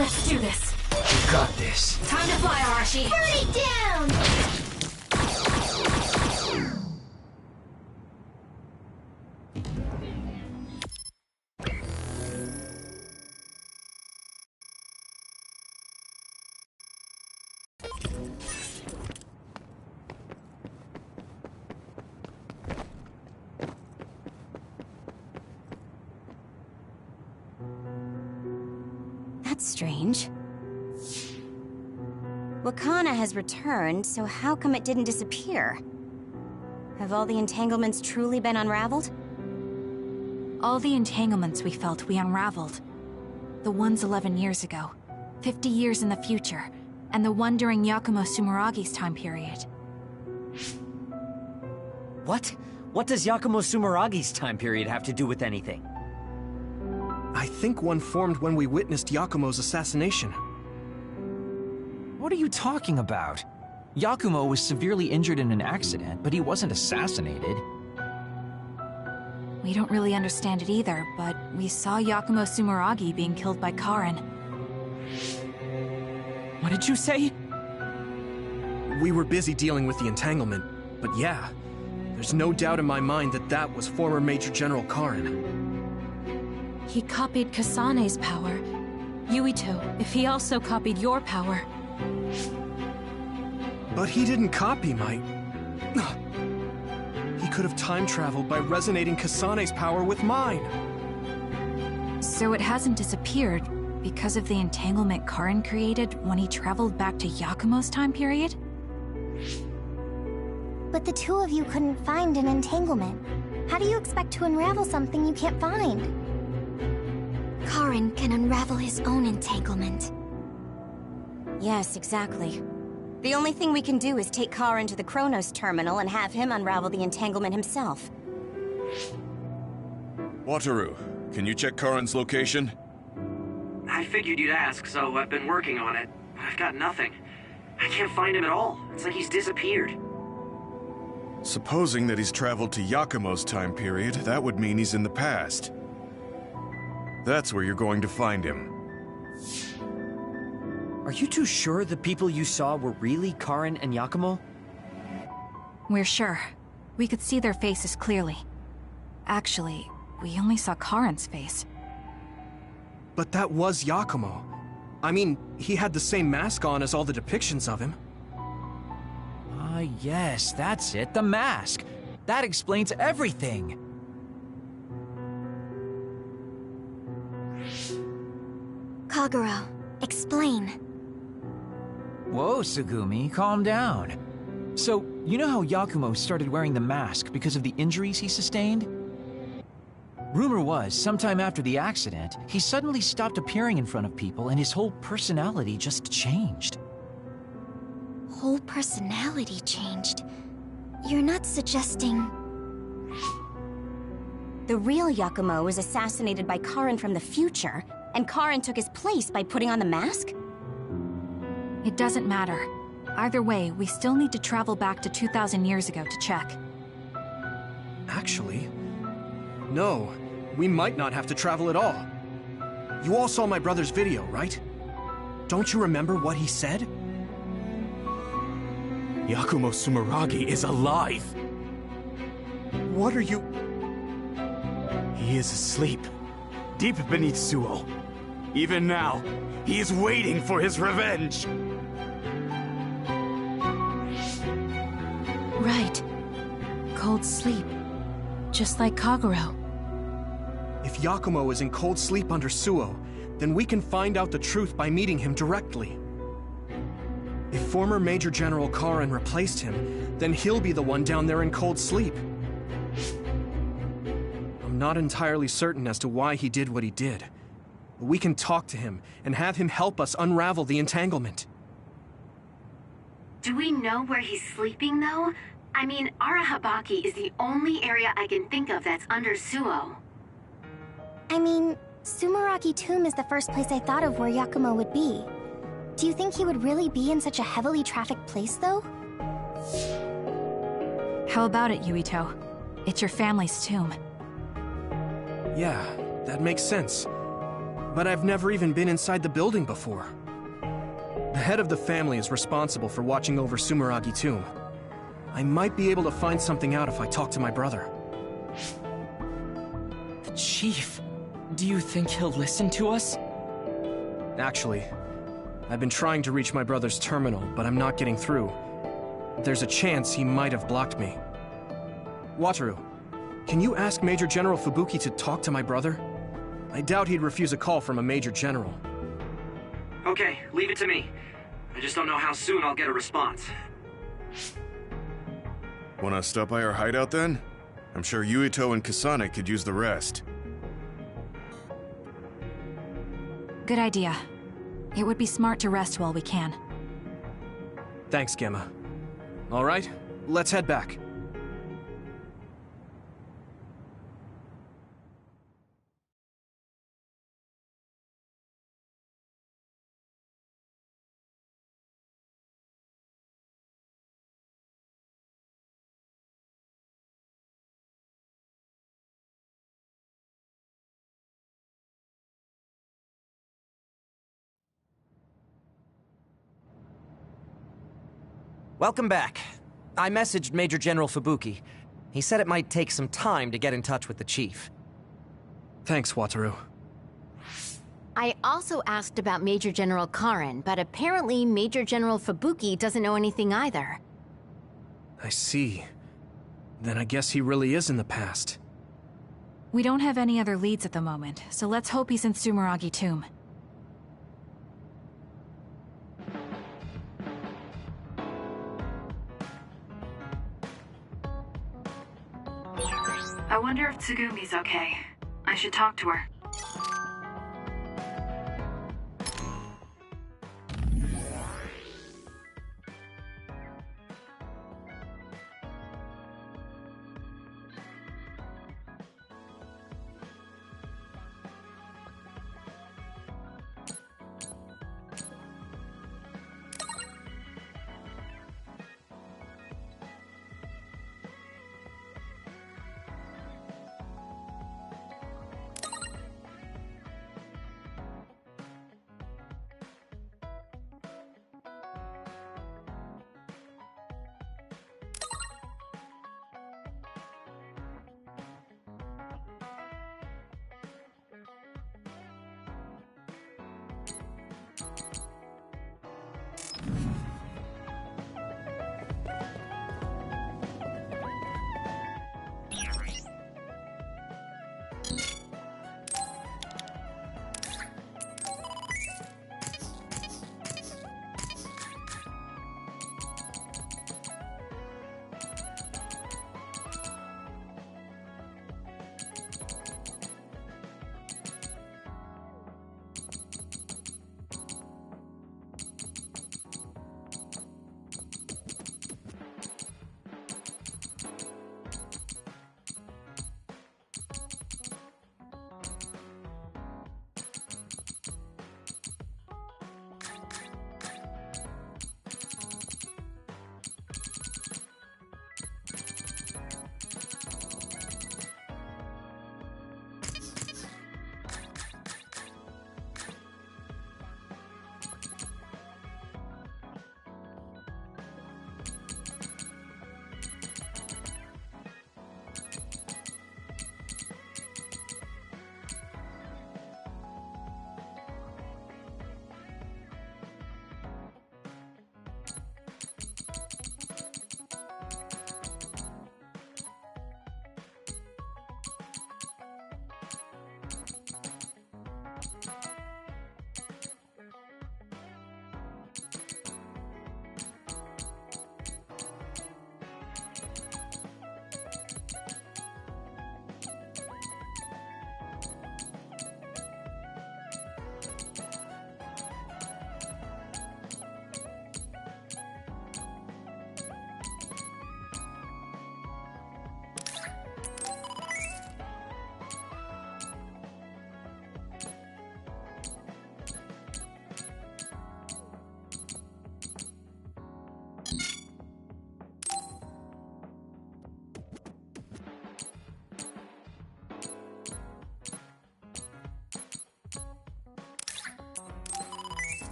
Let's do this.
You got this.
Time to fly, Arashi.
Turn it down!
That's strange. Wakana has returned, so how come it didn't disappear? Have all the entanglements truly been unraveled?
All the entanglements we felt, we unraveled. The ones 11 years ago, 50 years in the future, and the one during Yakumo Sumeragi's time period.
What? What does Yakumo Sumeragi's time period have to do with anything?
I think one formed when we witnessed Yakumo's assassination.
What are you talking about? Yakumo was severely injured in an accident, but he wasn't assassinated.
We don't really understand it either, but we saw Yakumo Sumeragi being killed by Karin.
What did you say? We were busy dealing with the entanglement, but yeah, there's no doubt in my mind that that was former Major General Karin.
He copied Kasane's power. Yuito, if he also copied your power.
But he didn't copy my... He could have time-traveled by resonating Kasane's power with mine.
So it hasn't disappeared because of the entanglement Karin created when he traveled back to Yakumo's time period?
But the two of you couldn't find an entanglement. How do you expect to unravel something you can't find? Karin can unravel his own entanglement.
Yes, exactly. The only thing we can do is take Karin to the Chronos terminal and have him unravel the entanglement himself.
Wataru, can you check Karin's location?
I figured you'd ask, so I've been working on it. But I've got nothing. I can't find him at all. It's like he's disappeared.
Supposing that he's traveled to Yakumo's time period, that would mean he's in the past. That's where you're going to find him.
Are you too sure the people you saw were really Karin and Yakumo?
We're sure. We could see their faces clearly. Actually, we only saw Karin's face.
But that was Yakumo. I mean, he had the same mask on as all the depictions of him.
Ah, yes, that's it, the mask. That explains everything.
Kagero, explain.
Whoa, Tsugumi, calm down. So, you know how Yakumo started wearing the mask because of the injuries he sustained? Rumor was, sometime after the accident, he suddenly stopped appearing in front of people and his whole personality just changed.
Whole personality changed? You're not suggesting...
The real Yakumo was assassinated by Karin from the future, and Karin took his place by putting on the mask?
It doesn't matter. Either way, we still need to travel back to 2,000 years ago to check.
Actually, no. We might not have to travel at all. You all saw my brother's video, right? Don't you remember what he said?
Yakumo Sumeragi is alive! What are you... He is asleep, deep beneath Suo. Even now, he is waiting for his revenge!
Right. Cold sleep. Just like Kagero.
If Yakumo is in cold sleep under Suo, then we can find out the truth by meeting him directly. If former Major General Karin replaced him, then he'll be the one down there in cold sleep. I'm not entirely certain as to why he did what he did. But we can talk to him and have him help us unravel the entanglement.
Do we know where he's sleeping, though? I mean, Arahabaki is the only area I can think of that's under Suo.
I mean, Sumeragi Tomb is the first place I thought of where Yakumo would be. Do you think he would really be in such a heavily trafficked place, though?
How about it, Yuito? It's your family's tomb.
Yeah, that makes sense. but I've never even been inside the building before. The head of the family is responsible for watching over Sumeragi Tomb. I might be able to find something out if I talk to my brother.
The Chief. Do you think he'll listen to us?
Actually, I've been trying to reach my brother's terminal, but I'm not getting through. There's a chance he might have blocked me. Wataru, can you ask Major General Fubuki to talk to my brother? I doubt he'd refuse a call from a Major General.
Okay, leave it to me. I just don't know how soon I'll get a response.
Wanna stop by our hideout then? I'm sure Yuito and Kasane could use the rest.
Good idea. It would be smart to rest while we can.
Thanks, Gemma. All right, let's head back.
Welcome back. I messaged Major General Fubuki. He said it might take some time to get in touch with the Chief.
Thanks, Wataru.
I also asked about Major General Karen, but apparently Major General Fubuki doesn't know anything either.
I see. Then I guess he really is in the past.
We don't have any other leads at the moment, so let's hope he's in Sumeragi Tomb.
I wonder if Tsugumi's okay. I should talk to her.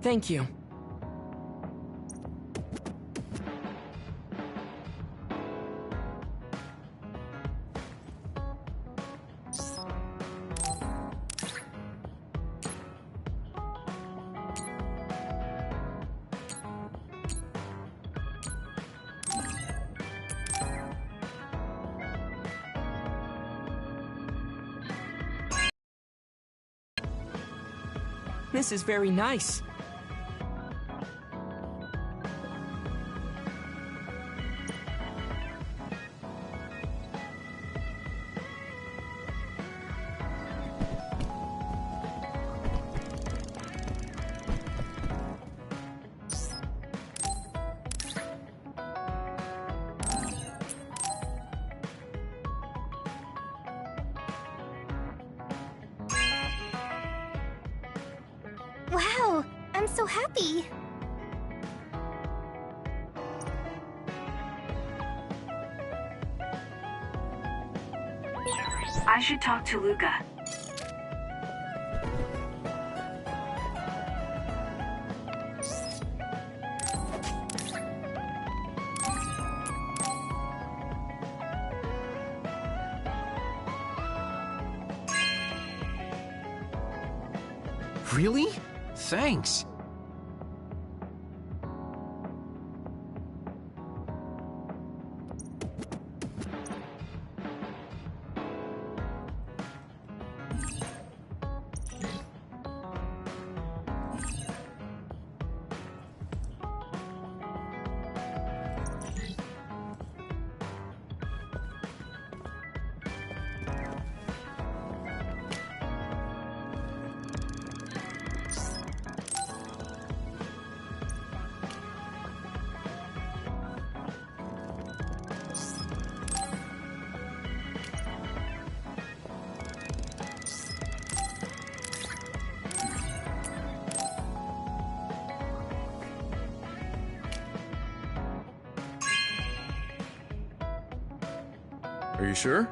Thank you. This is very nice.
Wow, I'm so happy.
I should talk to Luca.
Really? Thanks.
Are you sure?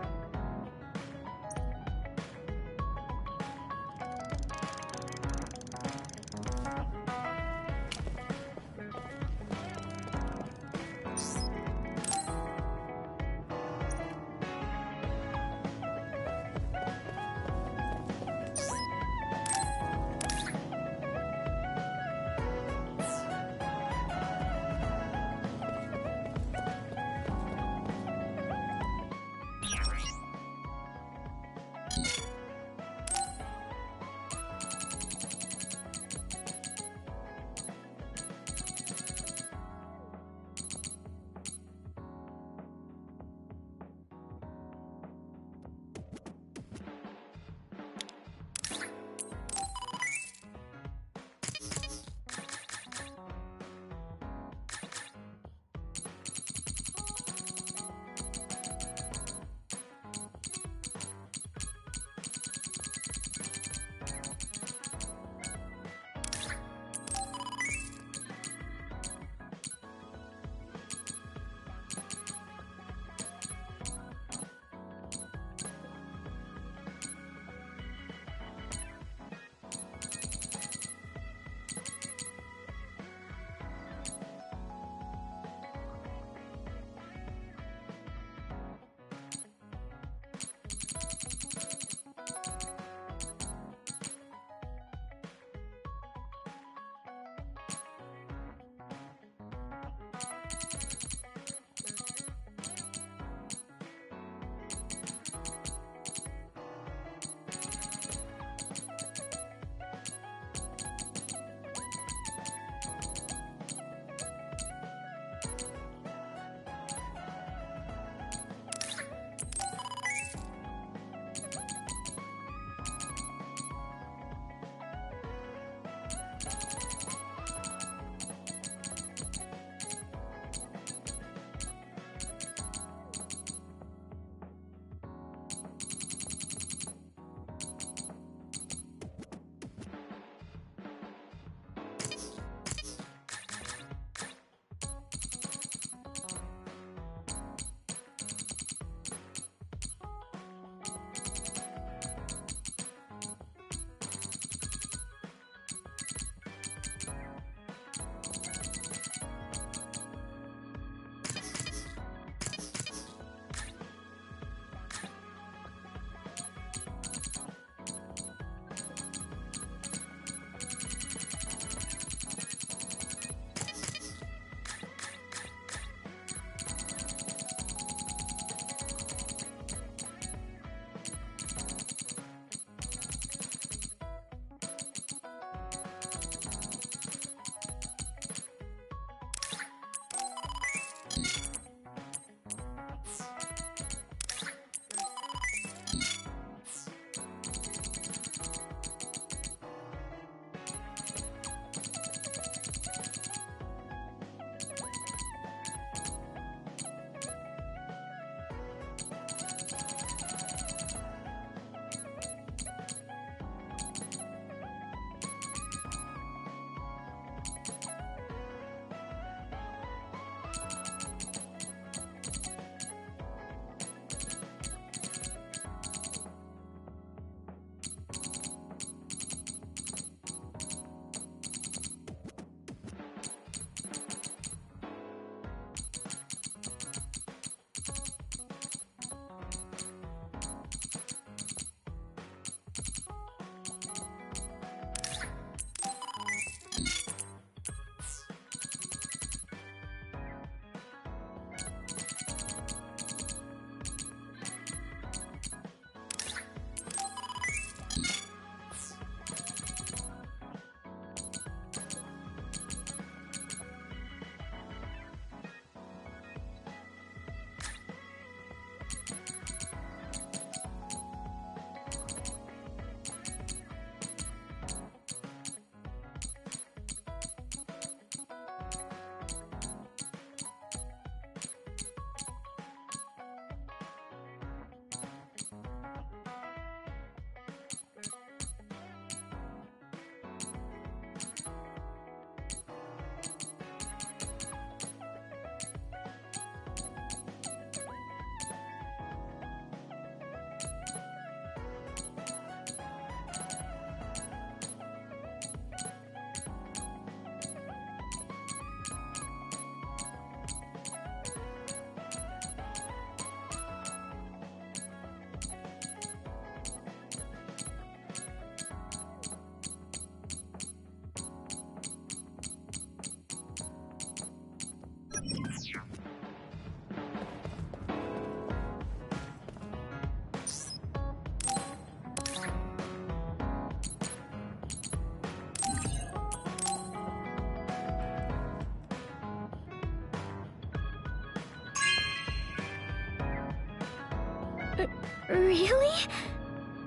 Really?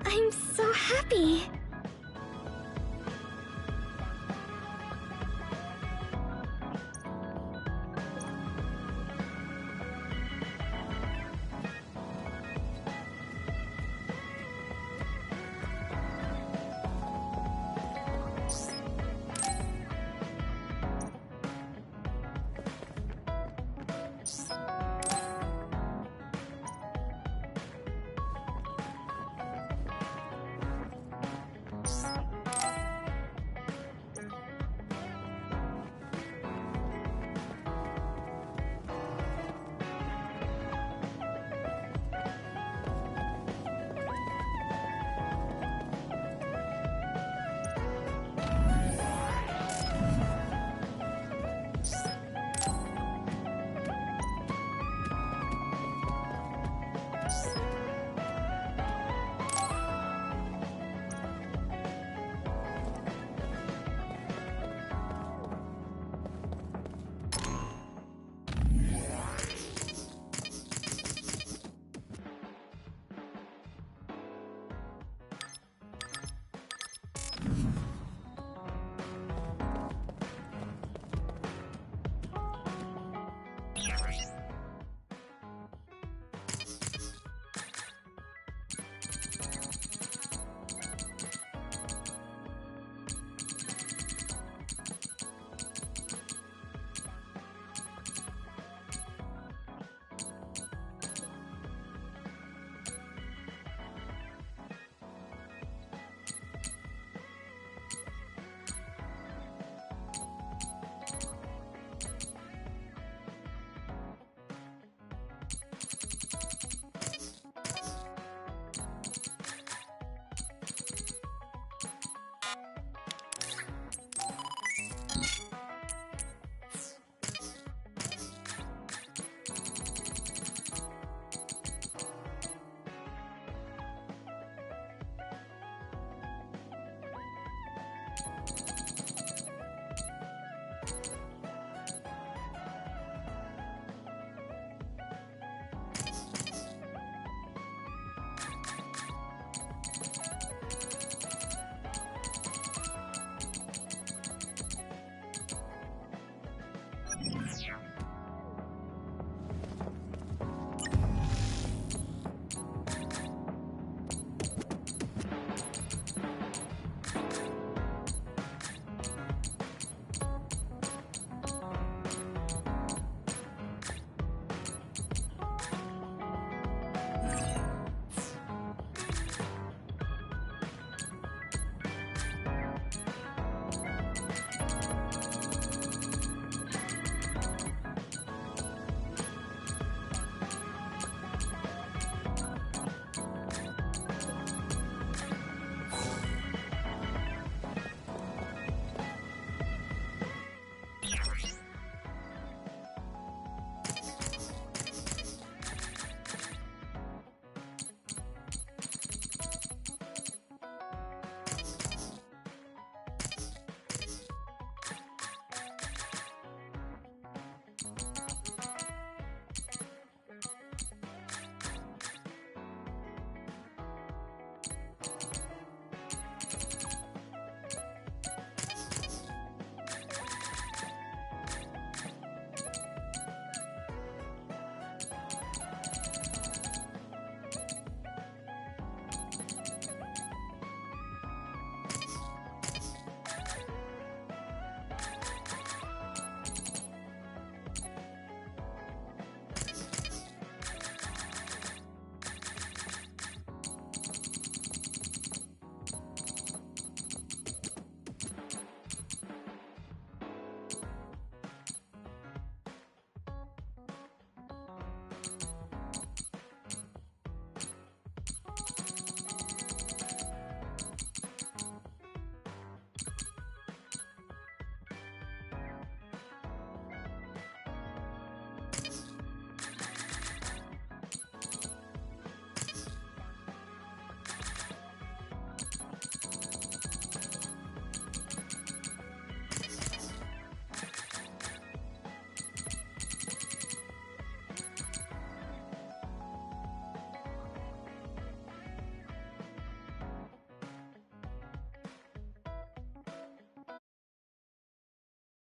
I'm so happy.